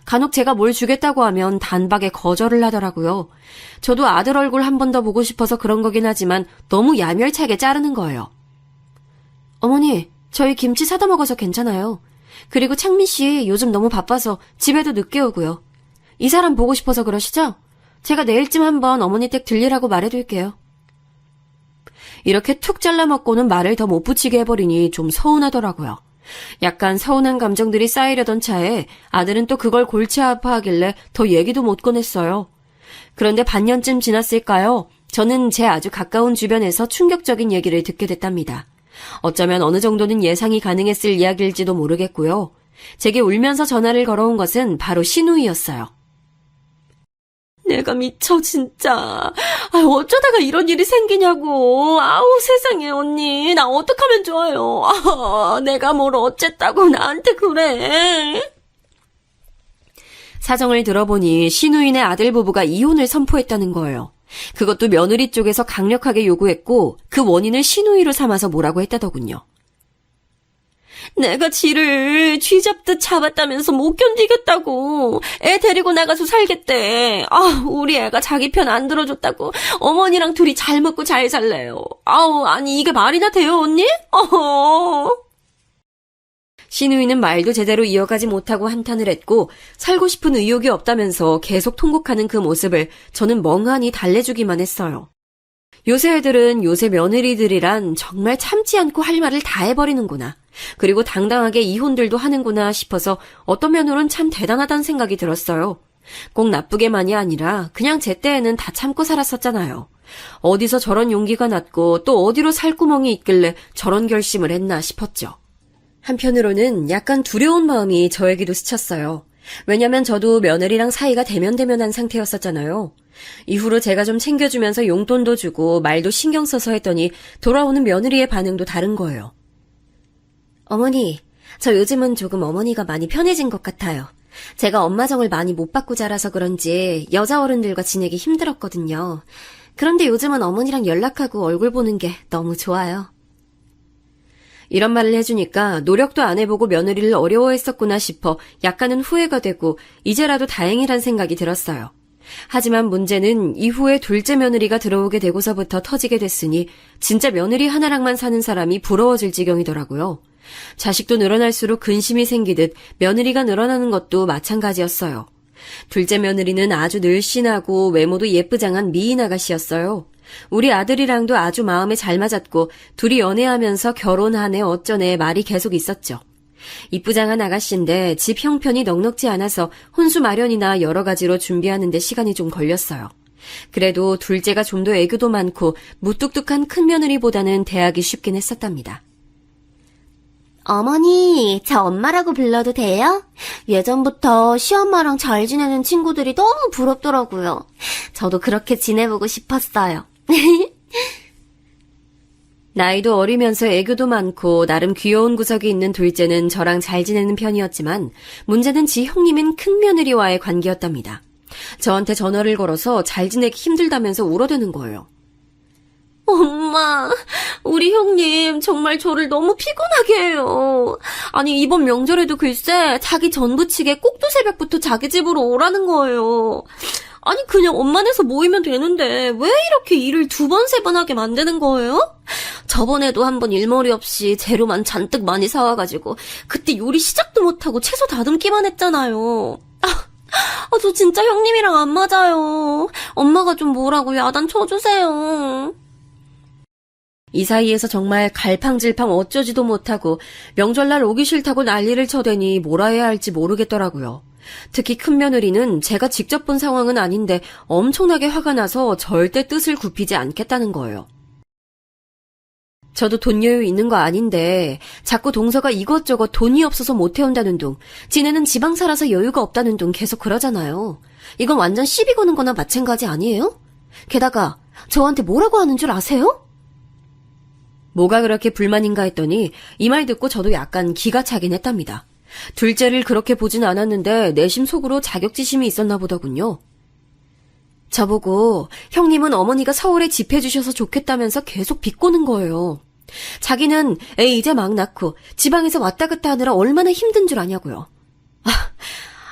간혹 제가 뭘 주겠다고 하면 단박에 거절을 하더라고요. 저도 아들 얼굴 한 번 더 보고 싶어서 그런 거긴 하지만 너무 야멸차게 자르는 거예요. 어머니, 저희 김치 사다 먹어서 괜찮아요. 그리고 창민 씨 요즘 너무 바빠서 집에도 늦게 오고요. 이 사람 보고 싶어서 그러시죠? 제가 내일쯤 한번 어머니 댁 들리라고 말해둘게요. 이렇게 툭 잘라먹고는 말을 더 못 붙이게 해버리니 좀 서운하더라고요. 약간 서운한 감정들이 쌓이려던 차에 아들은 또 그걸 골치 아파하길래 더 얘기도 못 꺼냈어요. 그런데 반년쯤 지났을까요? 저는 제 아주 가까운 주변에서 충격적인 얘기를 듣게 됐답니다. 어쩌면 어느 정도는 예상이 가능했을 이야기일지도 모르겠고요. 제게 울면서 전화를 걸어온 것은 바로 신우이였어요. 내가 미쳐 진짜. 어쩌다가 이런 일이 생기냐고. 아우 세상에 언니. 나 어떡하면 좋아요. 내가 뭘 어쨌다고 나한테 그래. 사정을 들어보니 신우인의 아들 부부가 이혼을 선포했다는 거예요. 그것도 며느리 쪽에서 강력하게 요구했고 그 원인을 신우이로 삼아서 뭐라고 했다더군요. 내가 지를 쥐잡듯 잡았다면서 못 견디겠다고. 애 데리고 나가서 살겠대. 우리 애가 자기 편 안 들어줬다고. 어머니랑 둘이 잘 먹고 잘 살래요. 아니 이게 말이나 돼요, 언니? 신우이는 말도 제대로 이어가지 못하고 한탄을 했고 살고 싶은 의욕이 없다면서 계속 통곡하는 그 모습을 저는 멍하니 달래주기만 했어요. 요새 애들은 요새 며느리들이란 정말 참지 않고 할 말을 다 해버리는구나. 그리고 당당하게 이혼들도 하는구나 싶어서 어떤 면으론 참 대단하다는 생각이 들었어요. 꼭 나쁘게만이 아니라 그냥 제 때에는 다 참고 살았었잖아요. 어디서 저런 용기가 났고 또 어디로 살구멍이 있길래 저런 결심을 했나 싶었죠. 한편으로는 약간 두려운 마음이 저에게도 스쳤어요. 왜냐면 저도 며느리랑 사이가 대면대면한 상태였었잖아요. 이후로 제가 좀 챙겨주면서 용돈도 주고 말도 신경 써서 했더니 돌아오는 며느리의 반응도 다른 거예요. 어머니, 저 요즘은 조금 어머니가 많이 편해진 것 같아요. 제가 엄마 정을 많이 못 받고 자라서 그런지 여자 어른들과 지내기 힘들었거든요. 그런데 요즘은 어머니랑 연락하고 얼굴 보는 게 너무 좋아요. 이런 말을 해주니까 노력도 안 해보고 며느리를 어려워했었구나 싶어 약간은 후회가 되고 이제라도 다행이란 생각이 들었어요. 하지만 문제는 이후에 둘째 며느리가 들어오게 되고서부터 터지게 됐으니 진짜 며느리 하나랑만 사는 사람이 부러워질 지경이더라고요. 자식도 늘어날수록 근심이 생기듯 며느리가 늘어나는 것도 마찬가지였어요. 둘째 며느리는 아주 늘씬하고 외모도 예쁘장한 미인 아가씨였어요. 우리 아들이랑도 아주 마음에 잘 맞았고 둘이 연애하면서 결혼하네 어쩌네 말이 계속 있었죠. 이쁘장한 아가씨인데 집 형편이 넉넉지 않아서 혼수 마련이나 여러 가지로 준비하는 데 시간이 좀 걸렸어요. 그래도 둘째가 좀 더 애교도 많고 무뚝뚝한 큰며느리보다는 대하기 쉽긴 했었답니다. 어머니, 저 엄마라고 불러도 돼요? 예전부터 시엄마랑 잘 지내는 친구들이 너무 부럽더라고요. 저도 그렇게 지내보고 싶었어요. 나이도 어리면서 애교도 많고 나름 귀여운 구석이 있는 둘째는 저랑 잘 지내는 편이었지만 문제는 지 형님인 큰며느리와의 관계였답니다. 저한테 전화를 걸어서 잘 지내기 힘들다면서 울어대는 거예요. 엄마, 우리 형님 정말 저를 너무 피곤하게 해요. 아니 이번 명절에도 글쎄 자기 전 부치게 꼭두새벽부터 자기 집으로 오라는 거예요. 아니 그냥 엄마네서 모이면 되는데 왜 이렇게 일을 2번, 3번 하게 만드는 거예요? 저번에도 한번 일머리 없이 재료만 잔뜩 많이 사와가지고 그때 요리 시작도 못하고 채소 다듬기만 했잖아요. 저 진짜 형님이랑 안 맞아요. 엄마가 좀 뭐라고 야단 쳐주세요. 이 사이에서 정말 갈팡질팡 어쩌지도 못하고 명절날 오기 싫다고 난리를 쳐대니 뭐라 해야 할지 모르겠더라고요. 특히 큰며느리는 제가 직접 본 상황은 아닌데 엄청나게 화가 나서 절대 뜻을 굽히지 않겠다는 거예요. 저도 돈 여유 있는 거 아닌데 자꾸 동서가 이것저것 돈이 없어서 못 해온다는 둥, 지네는 지방 살아서 여유가 없다는 둥 계속 그러잖아요. 이건 완전 시비 거는 거나 마찬가지 아니에요? 게다가 저한테 뭐라고 하는 줄 아세요? 뭐가 그렇게 불만인가 했더니 이 말 듣고 저도 약간 기가 차긴 했답니다. 둘째를 그렇게 보진 않았는데 내심 속으로 자격지심이 있었나 보더군요. 저보고 형님은 어머니가 서울에 집 해주셔서 좋겠다면서 계속 비꼬는 거예요. 자기는 애 이제 막 낳고 지방에서 왔다 갔다 하느라 얼마나 힘든 줄 아냐고요.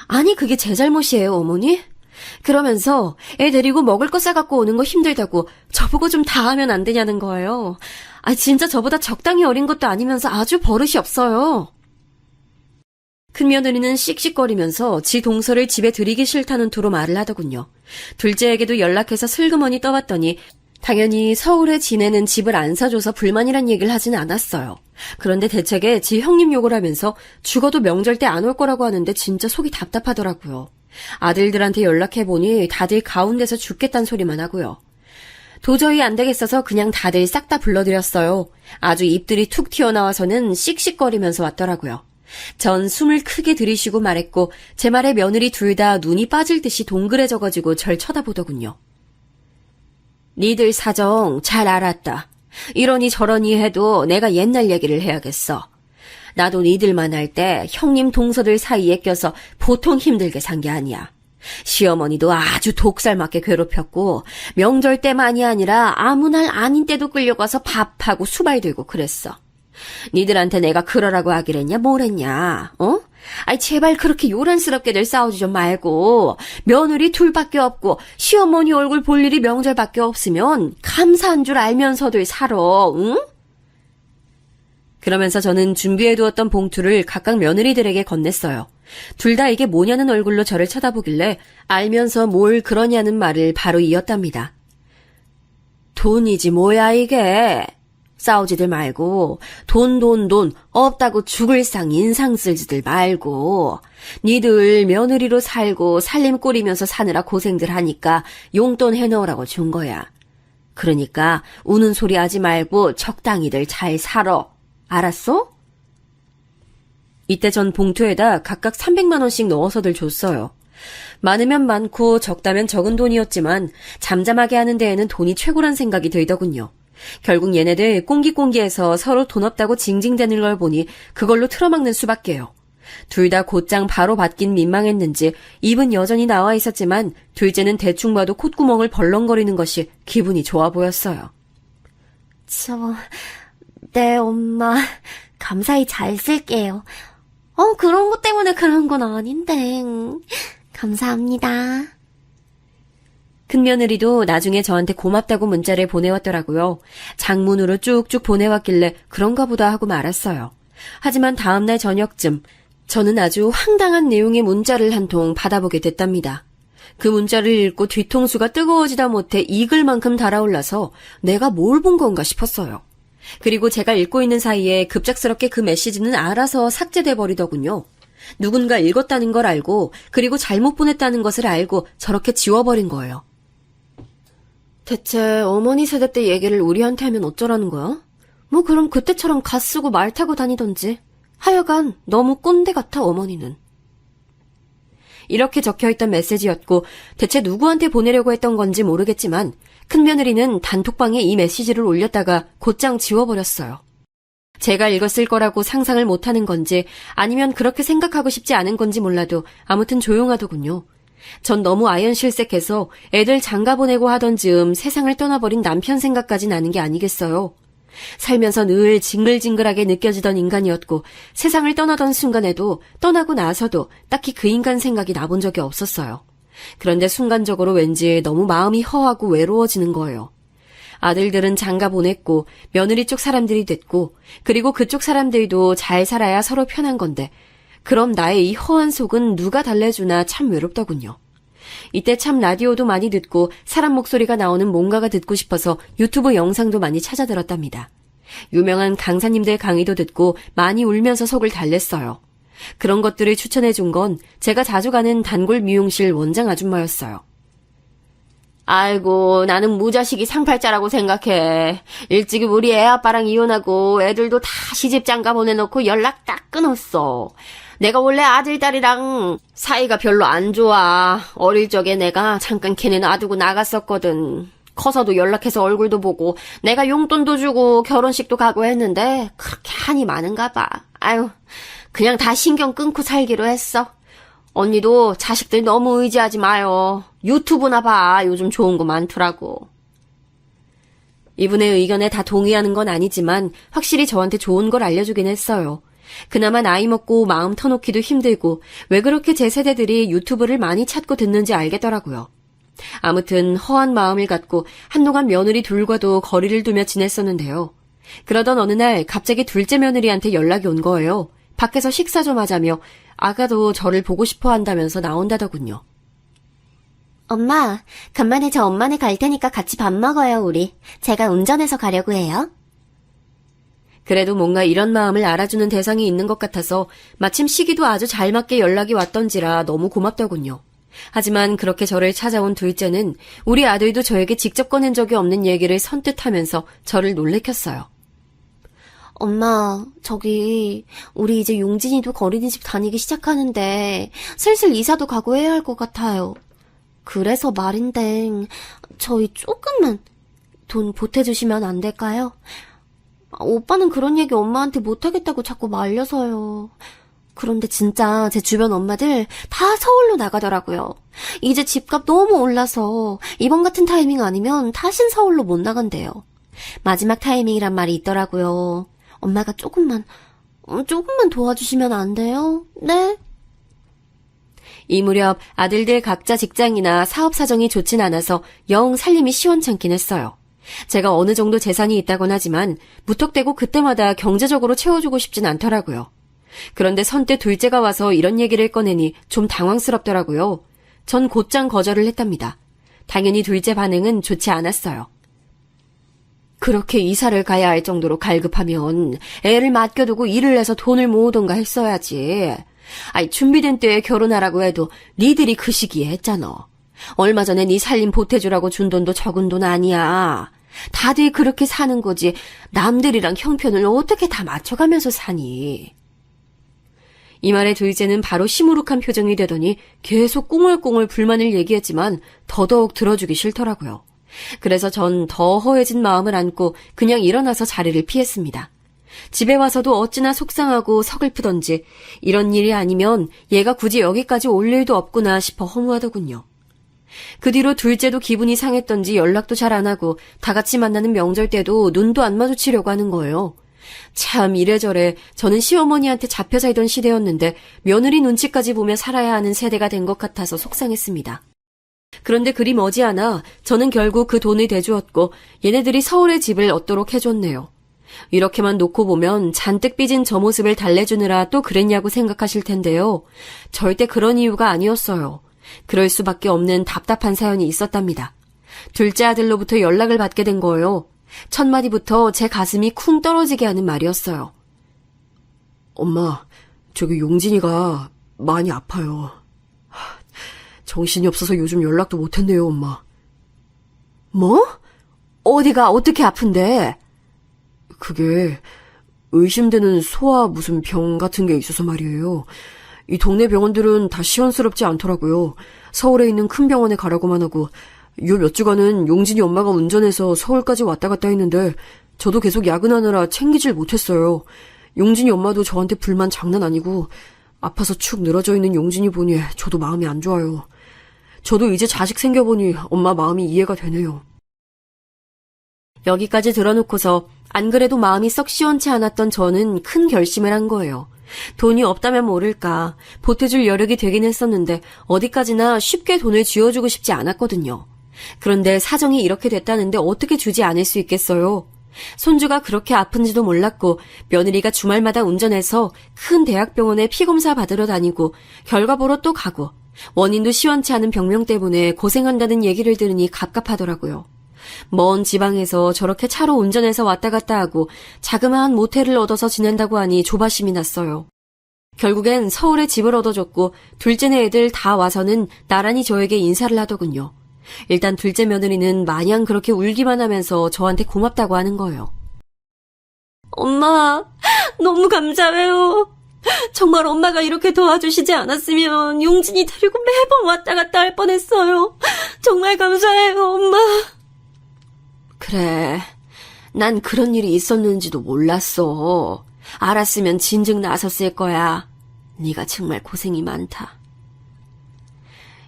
아니 그게 제 잘못이에요 어머니? 그러면서 애 데리고 먹을 거 싸갖고 오는 거 힘들다고 저보고 좀 다 하면 안 되냐는 거예요. 진짜 저보다 적당히 어린 것도 아니면서 아주 버릇이 없어요. 큰며느리는 씩씩거리면서 지 동서를 집에 들이기 싫다는 투로 말을 하더군요. 둘째에게도 연락해서 슬그머니 떠봤더니 당연히 서울에 지내는 집을 안 사줘서 불만이란 얘기를 하진 않았어요. 그런데 대책에 지 형님 욕을 하면서 죽어도 명절 때 안 올 거라고 하는데 진짜 속이 답답하더라고요. 아들들한테 연락해보니 다들 가운데서 죽겠다는 소리만 하고요. 도저히 안 되겠어서 그냥 다들 싹 다 불러드렸어요. 아주 입들이 툭 튀어나와서는 씩씩거리면서 왔더라고요. 전 숨을 크게 들이쉬고 말했고 제 말에 며느리 둘 다 눈이 빠질 듯이 동그래져가지고 절 쳐다보더군요. 니들 사정 잘 알았다. 이러니 저러니 해도 내가 옛날 얘기를 해야겠어. 나도 니들만 할 때 형님 동서들 사이에 껴서 보통 힘들게 산 게 아니야. 시어머니도 아주 독살맞게 괴롭혔고 명절 때만이 아니라 아무 날 아닌 때도 끌려가서 밥하고 수발 들고 그랬어. 니들한테 내가 그러라고 하기랬냐, 뭐랬냐, 어? 아이, 제발 그렇게 요란스럽게들 싸우지 좀 말고, 며느리 둘밖에 없고, 시어머니 얼굴 볼 일이 명절밖에 없으면, 감사한 줄 알면서들 살아, 응? 그러면서 저는 준비해두었던 봉투를 각각 며느리들에게 건넸어요. 둘 다 이게 뭐냐는 얼굴로 저를 쳐다보길래 알면서 뭘 그러냐는 말을 바로 이었답니다. 돈이지 뭐야 이게. 싸우지들 말고 돈 없다고 죽을 상 인상 쓸지들 말고 니들 며느리로 살고 살림 꾸리면서 사느라 고생들 하니까 용돈 해놓으라고 준 거야. 그러니까 우는 소리 하지 말고 적당히들 잘 살아. 알았어? 이때 전 봉투에다 각각 300만 원씩 넣어서들 줬어요. 많으면 많고 적다면 적은 돈이었지만 잠잠하게 하는 데에는 돈이 최고란 생각이 들더군요. 결국 얘네들 꽁기꽁기해서 서로 돈 없다고 징징대는 걸 보니 그걸로 틀어막는 수밖에요. 둘 다 곧장 바로 받긴 민망했는지 입은 여전히 나와 있었지만 둘째는 대충 봐도 콧구멍을 벌렁거리는 것이 기분이 좋아 보였어요. 네, 엄마. 감사히 잘 쓸게요. 그런 것 때문에 그런 건 아닌데. 감사합니다. 큰며느리도 나중에 저한테 고맙다고 문자를 보내왔더라고요. 장문으로 쭉쭉 보내왔길래 그런가 보다 하고 말았어요. 하지만 다음날 저녁쯤 저는 아주 황당한 내용의 문자를 한 통 받아보게 됐답니다. 그 문자를 읽고 뒤통수가 뜨거워지다 못해 익을 만큼 달아올라서 내가 뭘 본 건가 싶었어요. 그리고 제가 읽고 있는 사이에 급작스럽게 그 메시지는 알아서 삭제돼 버리더군요. 누군가 읽었다는 걸 알고 그리고 잘못 보냈다는 것을 알고 저렇게 지워버린 거예요. 대체 어머니 세대 때 얘기를 우리한테 하면 어쩌라는 거야? 뭐 그럼 그때처럼 가 쓰고 말 타고 다니던지. 하여간 너무 꼰대 같아 어머니는. 이렇게 적혀있던 메시지였고 대체 누구한테 보내려고 했던 건지 모르겠지만 큰며느리는 단톡방에 이 메시지를 올렸다가 곧장 지워버렸어요. 제가 읽었을 거라고 상상을 못하는 건지 아니면 그렇게 생각하고 싶지 않은 건지 몰라도 아무튼 조용하더군요. 전 너무 아연실색해서 애들 장가 보내고 하던 즈음 세상을 떠나버린 남편 생각까지 나는 게 아니겠어요. 살면서 늘 징글징글하게 느껴지던 인간이었고 세상을 떠나던 순간에도 떠나고 나서도 딱히 그 인간 생각이 나본 적이 없었어요. 그런데 순간적으로 왠지 너무 마음이 허하고 외로워지는 거예요. 아들들은 장가 보냈고 며느리 쪽 사람들이 됐고 그리고 그쪽 사람들도 잘 살아야 서로 편한 건데 그럼 나의 이 허한 속은 누가 달래주나 참 외롭더군요. 이때 참 라디오도 많이 듣고 사람 목소리가 나오는 뭔가가 듣고 싶어서 유튜브 영상도 많이 찾아 들었답니다. 유명한 강사님들 강의도 듣고 많이 울면서 속을 달랬어요. 그런 것들을 추천해 준 건 제가 자주 가는 단골 미용실 원장 아줌마였어요. 아이고, 나는 무자식이 상팔자라고 생각해. 일찍이 우리 애 아빠랑 이혼하고 애들도 다 시집 장가 보내놓고 연락 딱 끊었어. 내가 원래 아들, 딸이랑 사이가 별로 안 좋아. 어릴 적에 내가 잠깐 걔네 놔두고 나갔었거든. 커서도 연락해서 얼굴도 보고 내가 용돈도 주고 결혼식도 가고 했는데 그렇게 한이 많은가 봐. 아유, 그냥 다 신경 끊고 살기로 했어. 언니도 자식들 너무 의지하지 마요. 유튜브나 봐. 요즘 좋은 거 많더라고. 이분의 의견에 다 동의하는 건 아니지만 확실히 저한테 좋은 걸 알려주긴 했어요. 그나마 나이 먹고 마음 터놓기도 힘들고 왜 그렇게 제 세대들이 유튜브를 많이 찾고 듣는지 알겠더라고요. 아무튼 허한 마음을 갖고 한동안 며느리 둘과도 거리를 두며 지냈었는데요. 그러던 어느 날 갑자기 둘째 며느리한테 연락이 온 거예요. 밖에서 식사 좀 하자며 아가도 저를 보고 싶어 한다면서 나온다더군요. 엄마, 간만에 저 엄마네 갈 테니까 같이 밥 먹어요, 우리. 제가 운전해서 가려고 해요. 그래도 뭔가 이런 마음을 알아주는 대상이 있는 것 같아서 마침 시기도 아주 잘 맞게 연락이 왔던지라 너무 고맙더군요. 하지만 그렇게 저를 찾아온 둘째는 우리 아들도 저에게 직접 꺼낸 적이 없는 얘기를 선뜻 하면서 저를 놀래켰어요. 엄마, 우리 이제 용진이도 어린이집 다니기 시작하는데 슬슬 이사도 가고 해야 할 것 같아요. 그래서 말인데 저희 조금만 돈 보태주시면 안 될까요? 오빠는 그런 얘기 엄마한테 못하겠다고 자꾸 말려서요. 그런데 진짜 제 주변 엄마들 다 서울로 나가더라고요. 이제 집값 너무 올라서 이번 같은 타이밍 아니면 다신 서울로 못 나간대요. 마지막 타이밍이란 말이 있더라고요. 엄마가 조금만 도와주시면 안 돼요? 네? 이 무렵 아들들 각자 직장이나 사업 사정이 좋진 않아서 영 살림이 시원찮긴 했어요. 제가 어느 정도 재산이 있다곤 하지만 무턱대고 그때마다 경제적으로 채워주고 싶진 않더라고요. 그런데 선뜻 둘째가 와서 이런 얘기를 꺼내니 좀 당황스럽더라고요. 전 곧장 거절을 했답니다. 당연히 둘째 반응은 좋지 않았어요. 그렇게 이사를 가야 할 정도로 갈급하면 애를 맡겨두고 일을 해서 돈을 모으던가 했어야지. 아이, 준비된 때에 결혼하라고 해도 니들이 그 시기에 했잖아. 얼마 전에 니 살림 보태주라고 준 돈도 적은 돈 아니야. 다들 그렇게 사는 거지. 남들이랑 형편을 어떻게 다 맞춰가면서 사니. 이 말에 둘째는 바로 시무룩한 표정이 되더니 계속 꽁얼꽁얼 불만을 얘기했지만 더더욱 들어주기 싫더라고요. 그래서 전 더 허해진 마음을 안고 그냥 일어나서 자리를 피했습니다. 집에 와서도 어찌나 속상하고 서글프던지 이런 일이 아니면 얘가 굳이 여기까지 올 일도 없구나 싶어 허무하더군요. 그 뒤로 둘째도 기분이 상했던지 연락도 잘 안 하고 다 같이 만나는 명절 때도 눈도 안 마주치려고 하는 거예요. 참 이래저래 저는 시어머니한테 잡혀 살던 시대였는데 며느리 눈치까지 보며 살아야 하는 세대가 된 것 같아서 속상했습니다. 그런데 그리 머지않아 저는 결국 그 돈을 대주었고 얘네들이 서울에 집을 얻도록 해줬네요. 이렇게만 놓고 보면 잔뜩 삐진 저 모습을 달래주느라 또 그랬냐고 생각하실 텐데요. 절대 그런 이유가 아니었어요. 그럴 수밖에 없는 답답한 사연이 있었답니다. 둘째 아들로부터 연락을 받게 된 거예요. 첫 마디부터 제 가슴이 쿵 떨어지게 하는 말이었어요. 엄마, 저기 용진이가 많이 아파요. 정신이 없어서 요즘 연락도 못했네요, 엄마. 뭐? 어디가 어떻게 아픈데? 그게 의심되는 소아 무슨 병 같은 게 있어서 말이에요. 이 동네 병원들은 다 시원스럽지 않더라고요. 서울에 있는 큰 병원에 가라고만 하고 요 몇 주간은 용진이 엄마가 운전해서 서울까지 왔다 갔다 했는데 저도 계속 야근하느라 챙기질 못했어요. 용진이 엄마도 저한테 불만 장난 아니고 아파서 축 늘어져 있는 용진이 보니 저도 마음이 안 좋아요. 저도 이제 자식 생겨보니 엄마 마음이 이해가 되네요. 여기까지 들어놓고서 안 그래도 마음이 썩 시원치 않았던 저는 큰 결심을 한 거예요. 돈이 없다면 모를까 보태줄 여력이 되긴 했었는데 어디까지나 쉽게 돈을 쥐어주고 싶지 않았거든요. 그런데 사정이 이렇게 됐다는데 어떻게 주지 않을 수 있겠어요. 손주가 그렇게 아픈지도 몰랐고 며느리가 주말마다 운전해서 큰 대학병원에 피검사 받으러 다니고 결과 보러 또 가고 원인도 시원치 않은 병명 때문에 고생한다는 얘기를 들으니 갑갑하더라고요. 먼 지방에서 저렇게 차로 운전해서 왔다 갔다 하고 자그마한 모텔을 얻어서 지낸다고 하니 조바심이 났어요. 결국엔 서울에 집을 얻어줬고 둘째네 애들 다 와서는 나란히 저에게 인사를 하더군요. 일단 둘째 며느리는 마냥 그렇게 울기만 하면서 저한테 고맙다고 하는 거예요. 엄마, 너무 감사해요. 정말 엄마가 이렇게 도와주시지 않았으면 용진이 데리고 매번 왔다 갔다 할 뻔했어요. 정말 감사해요, 엄마. 그래, 난 그런 일이 있었는지도 몰랐어. 알았으면 진즉 나섰을 거야. 네가 정말 고생이 많다.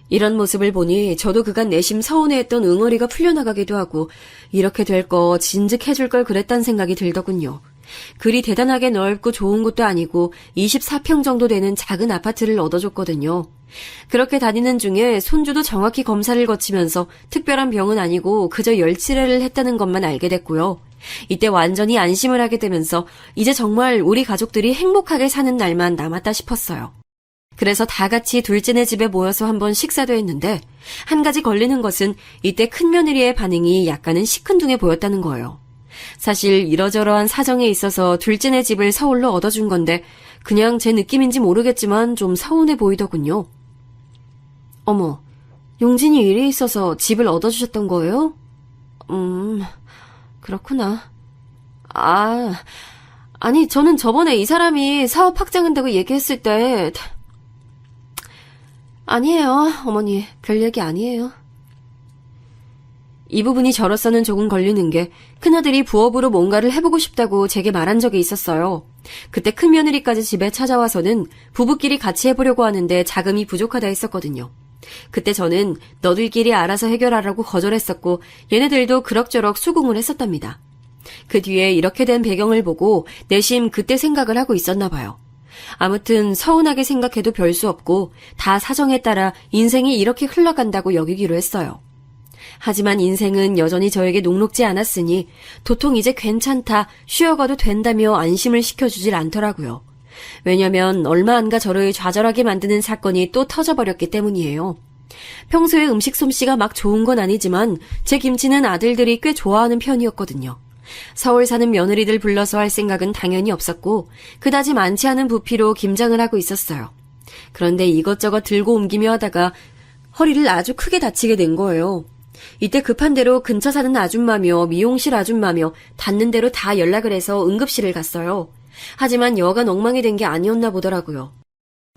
이런 모습을 보니 저도 그간 내심 서운해했던 응어리가 풀려나가기도 하고 이렇게 될 거 진즉 해줄 걸 그랬단 생각이 들더군요. 그리 대단하게 넓고 좋은 곳도 아니고 24평 정도 되는 작은 아파트를 얻어줬거든요. 그렇게 다니는 중에 손주도 정확히 검사를 거치면서 특별한 병은 아니고 그저 열치레를 했다는 것만 알게 됐고요. 이때 완전히 안심을 하게 되면서 이제 정말 우리 가족들이 행복하게 사는 날만 남았다 싶었어요. 그래서 다 같이 둘째네 집에 모여서 한번 식사도 했는데 한 가지 걸리는 것은 이때 큰며느리의 반응이 약간은 시큰둥해 보였다는 거예요. 사실 이러저러한 사정에 있어서 둘째네 집을 서울로 얻어준 건데 그냥 제 느낌인지 모르겠지만 좀 서운해 보이더군요. 어머, 용진이 일이 있어서 집을 얻어주셨던 거예요? 그렇구나. 아니 저는 저번에 이 사람이 사업 확장한다고 얘기했을 때 아니에요, 어머니. 별 얘기 아니에요. 이 부분이 저로서는 조금 걸리는 게 큰아들이 부업으로 뭔가를 해보고 싶다고 제게 말한 적이 있었어요. 그때 큰며느리까지 집에 찾아와서는 부부끼리 같이 해보려고 하는데 자금이 부족하다 했었거든요. 그때 저는 너들끼리 알아서 해결하라고 거절했었고 얘네들도 그럭저럭 수긍을 했었답니다. 그 뒤에 이렇게 된 배경을 보고 내심 그때 생각을 하고 있었나 봐요. 아무튼 서운하게 생각해도 별 수 없고 다 사정에 따라 인생이 이렇게 흘러간다고 여기기로 했어요. 하지만 인생은 여전히 저에게 녹록지 않았으니 도통 이제 괜찮다, 쉬어가도 된다며 안심을 시켜주질 않더라고요. 왜냐면 얼마 안가 저를 좌절하게 만드는 사건이 또 터져버렸기 때문이에요. 평소에 음식 솜씨가 막 좋은 건 아니지만 제 김치는 아들들이 꽤 좋아하는 편이었거든요. 서울 사는 며느리들 불러서 할 생각은 당연히 없었고 그다지 많지 않은 부피로 김장을 하고 있었어요. 그런데 이것저것 들고 옮기며 하다가 허리를 아주 크게 다치게 된 거예요. 이때 급한 대로 근처 사는 아줌마며 미용실 아줌마며 닿는 대로 다 연락을 해서 응급실을 갔어요. 하지만 여간 엉망이 된 게 아니었나 보더라고요.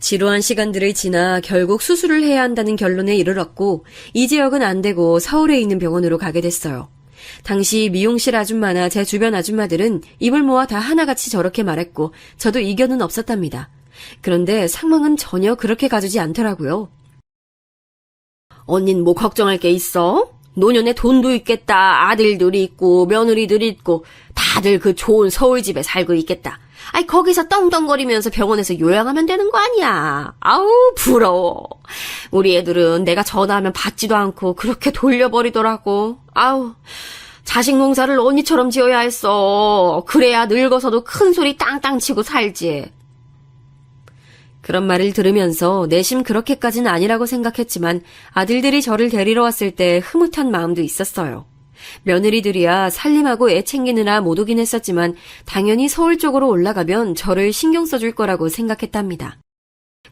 지루한 시간들을 지나 결국 수술을 해야 한다는 결론에 이르렀고 이 지역은 안 되고 서울에 있는 병원으로 가게 됐어요. 당시 미용실 아줌마나 제 주변 아줌마들은 입을 모아 다 하나같이 저렇게 말했고 저도 이견은 없었답니다. 그런데 상황은 전혀 그렇게 가주지 않더라고요. 언닌 뭐 걱정할 게 있어? 노년에 돈도 있겠다. 아들들이 있고 며느리들이 있고 다들 그 좋은 서울집에 살고 있겠다. 아이 거기서 떵떵거리면서 병원에서 요양하면 되는 거 아니야. 아우 부러워. 우리 애들은 내가 전화하면 받지도 않고 그렇게 돌려버리더라고. 아우 자식 농사를 언니처럼 지어야 했어. 그래야 늙어서도 큰 소리 땅땅 치고 살지. 그런 말을 들으면서 내심 그렇게까지는 아니라고 생각했지만 아들들이 저를 데리러 왔을 때 흐뭇한 마음도 있었어요. 며느리들이야 살림하고 애 챙기느라 못 오긴 했었지만 당연히 서울 쪽으로 올라가면 저를 신경 써줄 거라고 생각했답니다.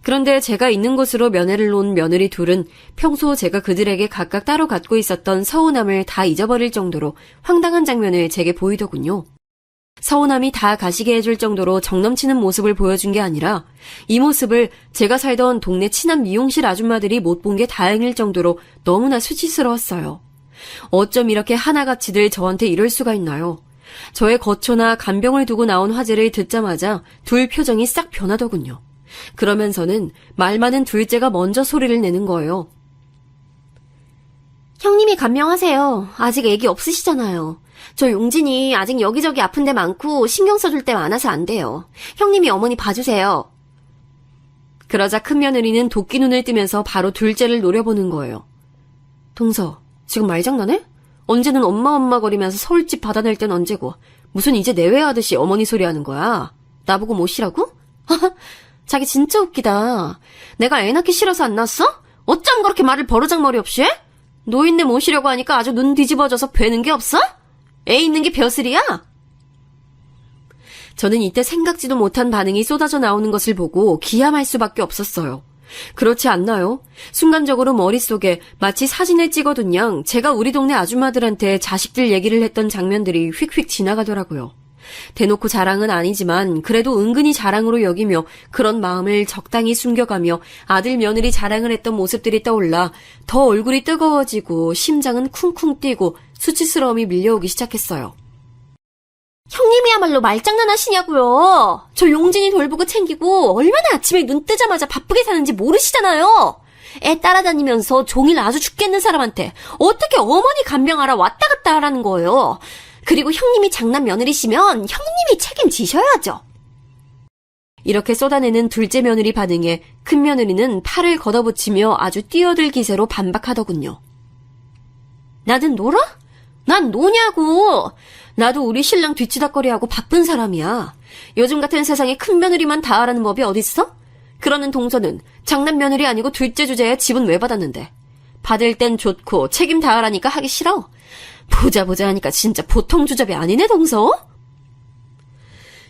그런데 제가 있는 곳으로 면회를 놓은 며느리 둘은 평소 제가 그들에게 각각 따로 갖고 있었던 서운함을 다 잊어버릴 정도로 황당한 장면을 제게 보이더군요. 서운함이 다 가시게 해줄 정도로 정넘치는 모습을 보여준 게 아니라 이 모습을 제가 살던 동네 친한 미용실 아줌마들이 못 본 게 다행일 정도로 너무나 수치스러웠어요. 어쩜 이렇게 하나같이들 저한테 이럴 수가 있나요? 저의 거초나 간병을 두고 나온 화제를 듣자마자 둘 표정이 싹 변하더군요. 그러면서는 말 많은 둘째가 먼저 소리를 내는 거예요. 형님이 간병하세요. 아직 애기 없으시잖아요. 저 용진이 아직 여기저기 아픈 데 많고 신경 써줄 데 많아서 안 돼요. 형님이 어머니 봐주세요. 그러자 큰며느리는 도끼 눈을 뜨면서 바로 둘째를 노려보는 거예요. 동서, 지금 말장난해? 언제는 엄마 거리면서 서울집 받아낼 땐 언제고 무슨 이제 내외하듯이 어머니 소리 하는 거야? 나보고 못 쉬라고? 자기 진짜 웃기다. 내가 애 낳기 싫어서 안 낳았어? 어쩜 그렇게 말을 버르장머리 없이 해? 노인네 모시려고 하니까 아주 눈 뒤집어져서 되는 게 없어? 애 있는 게 벼슬이야? 저는 이때 생각지도 못한 반응이 쏟아져 나오는 것을 보고 기함할 수밖에 없었어요. 그렇지 않나요? 순간적으로 머릿속에 마치 사진을 찍어둔 양 제가 우리 동네 아줌마들한테 자식들 얘기를 했던 장면들이 휙휙 지나가더라고요. 대놓고 자랑은 아니지만 그래도 은근히 자랑으로 여기며 그런 마음을 적당히 숨겨가며 아들 며느리 자랑을 했던 모습들이 떠올라 더 얼굴이 뜨거워지고 심장은 쿵쿵 뛰고 수치스러움이 밀려오기 시작했어요. 형님이야말로 말장난하시냐고요. 저 용진이 돌보고 챙기고 얼마나 아침에 눈 뜨자마자 바쁘게 사는지 모르시잖아요. 애 따라다니면서 종일 아주 죽겠는 사람한테 어떻게 어머니 간병하라 왔다 갔다 하라는 거예요. 그리고 형님이 장남 며느리시면 형님이 책임지셔야죠. 이렇게 쏟아내는 둘째 며느리 반응에 큰 며느리는 팔을 걷어붙이며 아주 뛰어들 기세로 반박하더군요. 나는 놀아? 난 노냐고. 나도 우리 신랑 뒤치다거리하고 바쁜 사람이야. 요즘 같은 세상에 큰 며느리만 다 하라는 법이 어딨어? 그러는 동서는 장남 며느리 아니고 둘째 주제에 집은 왜 받았는데? 받을 땐 좋고 책임 다하라니까 하기 싫어. 보자 하니까 진짜 보통 주접이 아니네 동서?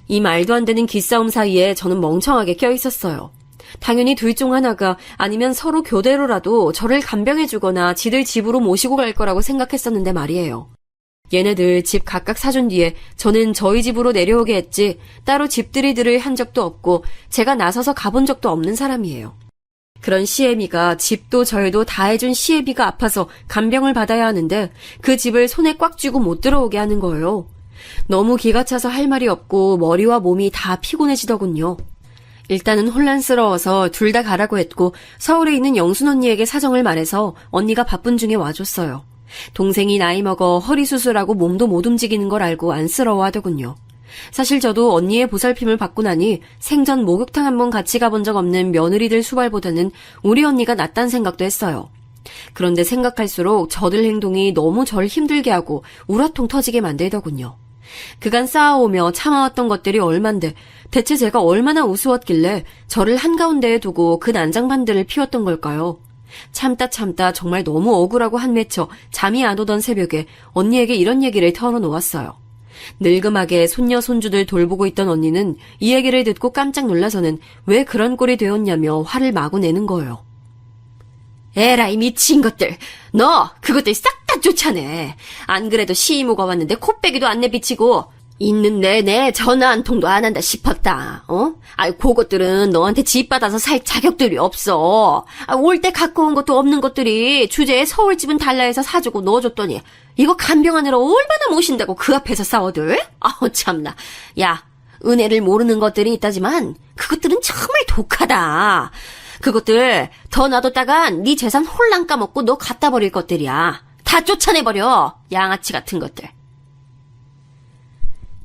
이 말도 안 되는 기싸움 사이에 저는 멍청하게 껴있었어요. 당연히 둘 중 하나가 아니면 서로 교대로라도 저를 간병해주거나 지들 집으로 모시고 갈 거라고 생각했었는데 말이에요. 얘네들 집 각각 사준 뒤에 저는 저희 집으로 내려오게 했지 따로 집들이들을 한 적도 없고 제가 나서서 가본 적도 없는 사람이에요. 그런 시애미가 집도 절도 다 해준 시애비가 아파서 간병을 받아야 하는데 그 집을 손에 꽉 쥐고 못 들어오게 하는 거예요. 너무 기가 차서 할 말이 없고 머리와 몸이 다 피곤해지더군요. 일단은 혼란스러워서 둘 다 가라고 했고 서울에 있는 영순 언니에게 사정을 말해서 언니가 바쁜 중에 와줬어요. 동생이 나이 먹어 허리 수술하고 몸도 못 움직이는 걸 알고 안쓰러워하더군요. 사실 저도 언니의 보살핌을 받고 나니 생전 목욕탕 한번 같이 가본 적 없는 며느리들 수발보다는 우리 언니가 낫단 생각도 했어요. 그런데 생각할수록 저들 행동이 너무 절 힘들게 하고 우라통 터지게 만들더군요. 그간 쌓아오며 참아왔던 것들이 얼만데 대체 제가 얼마나 우스웠길래 저를 한가운데에 두고 그 난장판들을 피웠던 걸까요? 참다 정말 너무 억울하고 한맺혀 잠이 안 오던 새벽에 언니에게 이런 얘기를 털어놓았어요. 늙음하게 손녀 손주들 돌보고 있던 언니는 이 얘기를 듣고 깜짝 놀라서는 왜 그런 꼴이 되었냐며 화를 마구 내는 거예요. 에라이 미친 것들. 너 그것들 싹 다 쫓아내. 안 그래도 시이모가 왔는데 코빼기도 안 내비치고 있는 내내 전화 한 통도 안 한다 싶었다. 아이 그것들은 너한테 집 받아서 살 자격들이 없어. 올 때 갖고 온 것도 없는 것들이 주제에 서울집은 달라 해서 사주고 넣어줬더니 이거 간병하느라 얼마나 모신다고 그 앞에서 싸워들? 아우 참나. 야, 은혜를 모르는 것들이 있다지만 그것들은 정말 독하다. 그것들 더 놔뒀다간 네 재산 홀랑 까먹고 너 갖다 버릴 것들이야. 다 쫓아내버려. 양아치 같은 것들.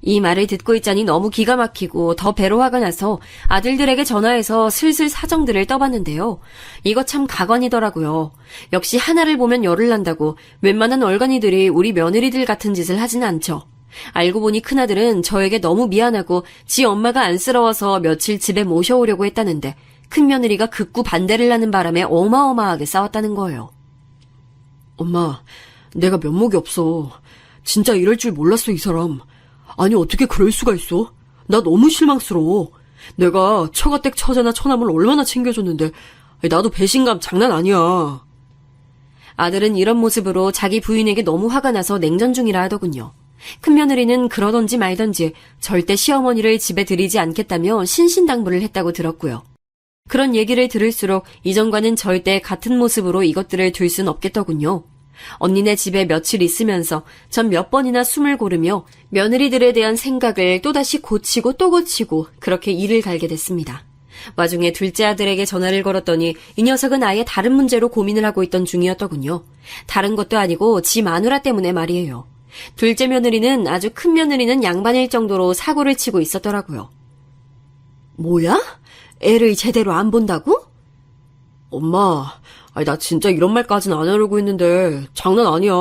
이 말을 듣고 있자니 너무 기가 막히고 더 배로 화가 나서 아들들에게 전화해서 슬슬 사정들을 떠봤는데요. 이거 참 가관이더라고요. 역시 하나를 보면 열을 난다고 웬만한 얼간이들이 우리 며느리들 같은 짓을 하진 않죠. 알고 보니 큰아들은 저에게 너무 미안하고 지 엄마가 안쓰러워서 며칠 집에 모셔오려고 했다는데 큰며느리가 극구 반대를 하는 바람에 어마어마하게 싸웠다는 거예요. 엄마, 내가 면목이 없어. 진짜 이럴 줄 몰랐어, 이 사람. 아니, 어떻게 그럴 수가 있어? 나 너무 실망스러워. 내가 처가댁 처제나 처남을 얼마나 챙겨줬는데 나도 배신감 장난 아니야. 아들은 이런 모습으로 자기 부인에게 너무 화가 나서 냉전 중이라 하더군요. 큰며느리는 그러던지 말던지 절대 시어머니를 집에 들이지 않겠다며 신신당부를 했다고 들었고요. 그런 얘기를 들을수록 이전과는 절대 같은 모습으로 이것들을 둘 순 없겠더군요. 언니네 집에 며칠 있으면서 전 몇 번이나 숨을 고르며 며느리들에 대한 생각을 또다시 고치고 또 고치고 그렇게 일을 갈게 됐습니다. 와중에 둘째 아들에게 전화를 걸었더니 이 녀석은 아예 다른 문제로 고민을 하고 있던 중이었더군요. 다른 것도 아니고 지 마누라 때문에 말이에요. 둘째 며느리는 아주 큰 며느리는 양반일 정도로 사고를 치고 있었더라고요. 뭐야? 애를 제대로 안 본다고? 엄마, 아니, 나 진짜 이런 말까지는 안 하려고 했는데 장난 아니야.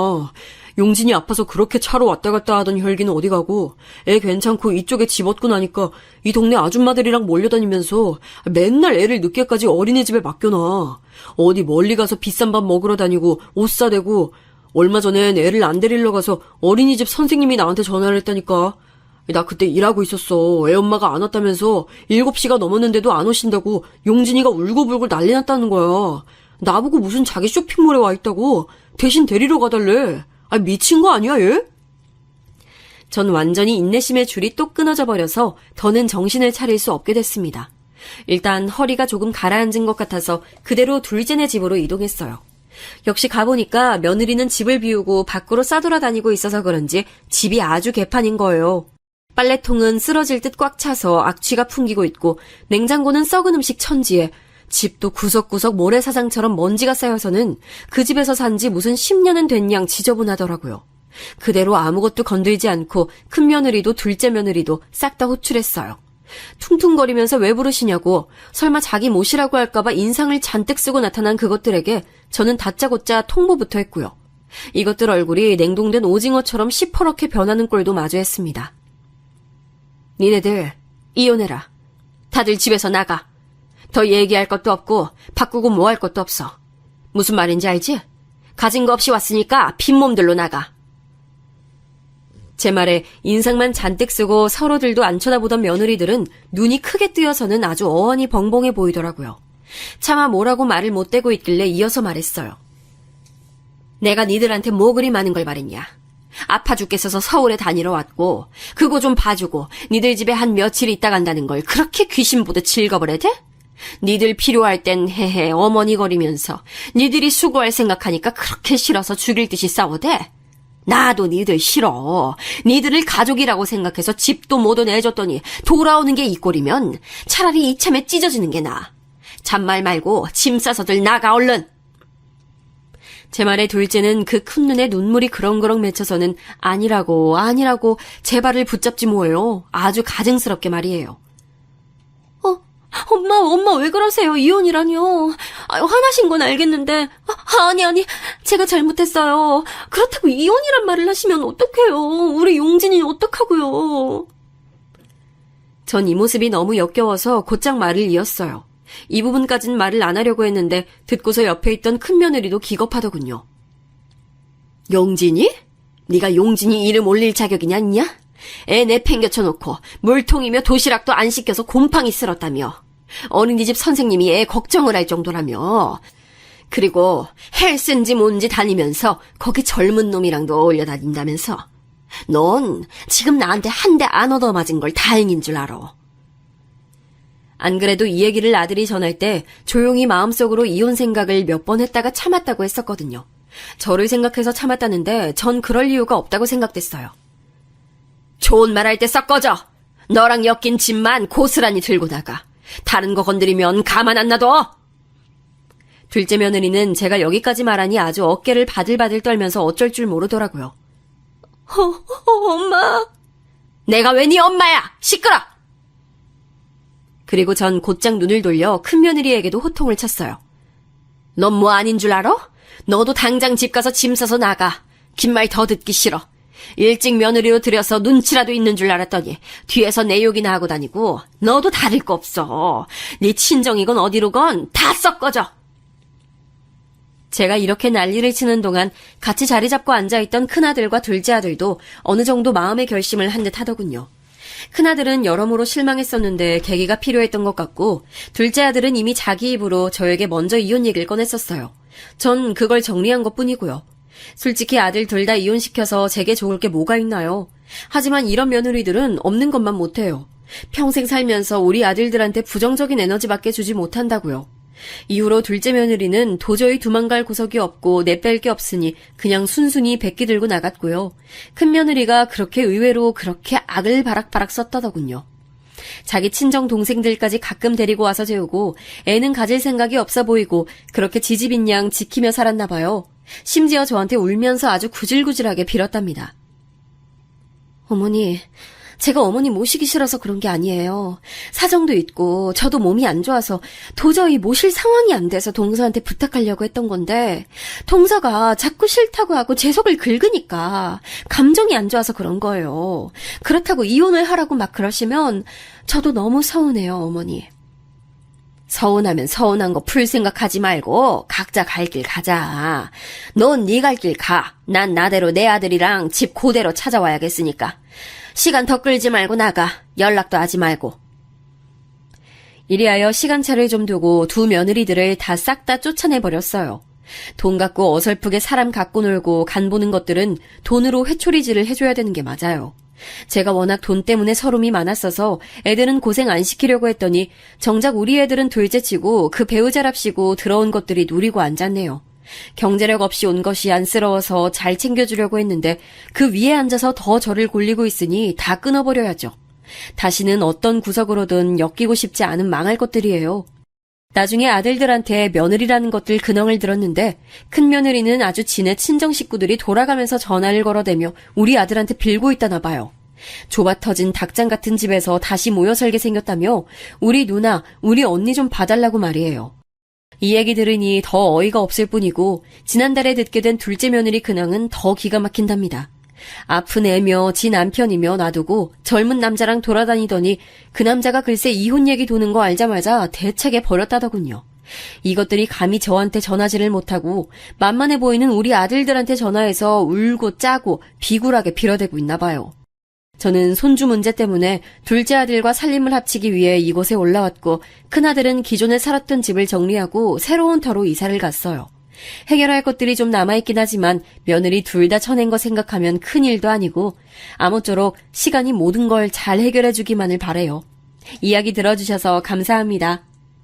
용진이 아파서 그렇게 차로 왔다 갔다 하던 혈기는 어디 가고 애 괜찮고 이쪽에 집었고 나니까 이 동네 아줌마들이랑 몰려다니면서 맨날 애를 늦게까지 어린이집에 맡겨놔. 어디 멀리 가서 비싼 밥 먹으러 다니고 옷 사대고 얼마 전엔 애를 안 데리러 가서 어린이집 선생님이 나한테 전화를 했다니까. 나 그때 일하고 있었어. 애 엄마가 안 왔다면서 7시가 넘었는데도 안 오신다고 용진이가 울고불고 난리 났다는 거야. 나보고 무슨 자기 쇼핑몰에 와 있다고 대신 데리러 가달래. 아, 미친 거 아니야 얘? 전 완전히 인내심의 줄이 또 끊어져 버려서 더는 정신을 차릴 수 없게 됐습니다. 일단 허리가 조금 가라앉은 것 같아서 그대로 둘째네 집으로 이동했어요. 역시 가보니까 며느리는 집을 비우고 밖으로 싸돌아다니고 있어서 그런지 집이 아주 개판인 거예요. 빨래통은 쓰러질 듯 꽉 차서 악취가 풍기고 있고 냉장고는 썩은 음식 천지에 집도 구석구석 모래사장처럼 먼지가 쌓여서는 그 집에서 산 지 무슨 10년은 된 양 지저분하더라고요. 그대로 아무것도 건들지 않고 큰 며느리도 둘째 며느리도 싹 다 호출했어요. 퉁퉁거리면서 왜 부르시냐고 설마 자기 모시라고 할까봐 인상을 잔뜩 쓰고 나타난 그것들에게 저는 다짜고짜 통보부터 했고요. 이것들 얼굴이 냉동된 오징어처럼 시퍼렇게 변하는 꼴도 마주했습니다. 니네들 이혼해라. 다들 집에서 나가. 더 얘기할 것도 없고 바꾸고 뭐 할 것도 없어. 무슨 말인지 알지? 가진 거 없이 왔으니까 빈몸들로 나가. 제 말에 인상만 잔뜩 쓰고 서로들도 안 쳐다보던 며느리들은 눈이 크게 뜨여서는 아주 어안이 벙벙해 보이더라고요. 차마 뭐라고 말을 못 대고 있길래 이어서 말했어요. 내가 니들한테 뭐 그리 많은 걸 말했냐. 아파 죽겠어서 서울에 다니러 왔고 그거 좀 봐주고 니들 집에 한 며칠 있다 간다는 걸 그렇게 귀신 보듯 즐거버려 돼? 니들 필요할 땐 헤헤 어머니거리면서 니들이 수고할 생각하니까 그렇게 싫어서 죽일 듯이 싸워대? 나도 니들 싫어. 니들을 가족이라고 생각해서 집도 못 내줬더니 돌아오는 게 이 꼴이면 차라리 이참에 찢어지는 게 나아. 잔말 말고 짐 싸서들 나가 얼른. 제 말에 둘째는 그 큰 눈에 눈물이 그렁그렁 맺혀서는 아니라고 제 발을 붙잡지 뭐예요. 아주 가증스럽게 말이에요. 엄마 왜 그러세요? 이혼이라뇨. 화나신 건 알겠는데. 아니, 제가 잘못했어요. 그렇다고 이혼이란 말을 하시면 어떡해요? 우리 용진이 어떡하고요? 전 이 모습이 너무 역겨워서 곧장 말을 이었어요. 이 부분까진 말을 안 하려고 했는데 듣고서 옆에 있던 큰며느리도 기겁하더군요. 용진이? 네가 용진이 이름 올릴 자격이냐 있냐? 애 내팽개쳐 놓고 물통이며 도시락도 안 씻겨서 곰팡이 쓸었다며. 어린이집 선생님이 애 걱정을 할 정도라며. 그리고 헬스인지 뭔지 다니면서 거기 젊은 놈이랑도 어울려 다닌다면서. 넌 지금 나한테 한 대 안 얻어맞은 걸 다행인 줄 알아. 안 그래도 이 얘기를 아들이 전할 때 조용히 마음속으로 이혼 생각을 몇 번 했다가 참았다고 했었거든요. 저를 생각해서 참았다는데 전 그럴 이유가 없다고 생각됐어요. 좋은 말 할 때 썩 꺼져. 너랑 엮인 짐만 고스란히 들고 나가. 다른 거 건드리면 가만 안 놔둬. 둘째 며느리는 제가 여기까지 말하니 아주 어깨를 바들바들 떨면서 어쩔 줄 모르더라고요. 엄마. 내가 왜 네 엄마야! 시끄러! 그리고 전 곧장 눈을 돌려 큰며느리에게도 호통을 쳤어요. 넌 뭐 아닌 줄 알아? 너도 당장 집 가서 짐 싸서 나가. 긴 말 더 듣기 싫어. 일찍 며느리로 들여서 눈치라도 있는 줄 알았더니 뒤에서 내 욕이나 하고 다니고 너도 다를 거 없어. 네 친정이건 어디로건 다 썩 꺼져. 제가 이렇게 난리를 치는 동안 같이 자리 잡고 앉아있던 큰아들과 둘째 아들도 어느 정도 마음의 결심을 한 듯 하더군요. 큰아들은 여러모로 실망했었는데 계기가 필요했던 것 같고 둘째 아들은 이미 자기 입으로 저에게 먼저 이혼 얘기를 꺼냈었어요. 전 그걸 정리한 것뿐이고요. 솔직히 아들 둘 다 이혼시켜서 제게 좋을 게 뭐가 있나요? 하지만 이런 며느리들은 없는 것만 못해요. 평생 살면서 우리 아들들한테 부정적인 에너지밖에 주지 못한다고요. 이후로 둘째 며느리는 도저히 도망갈 구석이 없고 내뺄 게 없으니 그냥 순순히 백기 들고 나갔고요. 큰 며느리가 그렇게 의외로 그렇게 악을 바락바락 썼다더군요. 자기 친정 동생들까지 가끔 데리고 와서 재우고 애는 가질 생각이 없어 보이고 그렇게 지집인 양 지키며 살았나 봐요. 심지어 저한테 울면서 아주 구질구질하게 빌었답니다. 어머니, 제가 어머니 모시기 싫어서 그런 게 아니에요. 사정도 있고 저도 몸이 안 좋아서 도저히 모실 상황이 안 돼서 동서한테 부탁하려고 했던 건데 동서가 자꾸 싫다고 하고 제 속을 긁으니까 감정이 안 좋아서 그런 거예요. 그렇다고 이혼을 하라고 막 그러시면 저도 너무 서운해요, 어머니. 서운하면 서운한 거 풀 생각하지 말고 각자 갈 길 가자. 넌 네 갈 길 가. 난 나대로 내 아들이랑 집 그대로 찾아와야겠으니까. 시간 더 끌지 말고 나가. 연락도 하지 말고. 이리하여 시간차를 좀 두고 두 며느리들을 다 싹 다 쫓아내버렸어요. 돈 갖고 어설프게 사람 갖고 놀고 간 보는 것들은 돈으로 회초리질을 해줘야 되는 게 맞아요. 제가 워낙 돈 때문에 서름이 많았어서 애들은 고생 안 시키려고 했더니 정작 우리 애들은 둘째치고 그 배우자랍시고 들어온 것들이 누리고 앉았네요. 경제력 없이 온 것이 안쓰러워서 잘 챙겨주려고 했는데 그 위에 앉아서 더 저를 골리고 있으니 다 끊어버려야죠. 다시는 어떤 구석으로든 엮이고 싶지 않은 망할 것들이에요. 나중에 아들들한테 며느리라는 것들 근황을 들었는데 큰 며느리는 아주 지네 친정 식구들이 돌아가면서 전화를 걸어대며 우리 아들한테 빌고 있다나 봐요. 좁아터진 닭장 같은 집에서 다시 모여 살게 생겼다며 우리 누나, 우리 언니 좀 봐달라고 말이에요. 이 얘기 들으니 더 어이가 없을 뿐이고 지난달에 듣게 된 둘째 며느리 근황은 더 기가 막힌답니다. 아픈 애며 지 남편이며 놔두고 젊은 남자랑 돌아다니더니 그 남자가 글쎄 이혼 얘기 도는 거 알자마자 대책에 버렸다더군요. 이것들이 감히 저한테 전화질을 못하고 만만해 보이는 우리 아들들한테 전화해서 울고 짜고 비굴하게 빌어대고 있나 봐요. 저는 손주 문제 때문에 둘째 아들과 살림을 합치기 위해 이곳에 올라왔고 큰아들은 기존에 살았던 집을 정리하고 새로운 터로 이사를 갔어요. 해결할 것들이 좀 남아있긴 하지만 며느리 둘 다 쳐낸 거 생각하면 큰일도 아니고 아무쪼록 시간이 모든 걸 잘 해결해주기만을 바래요. 이야기 들어주셔서 감사합니다.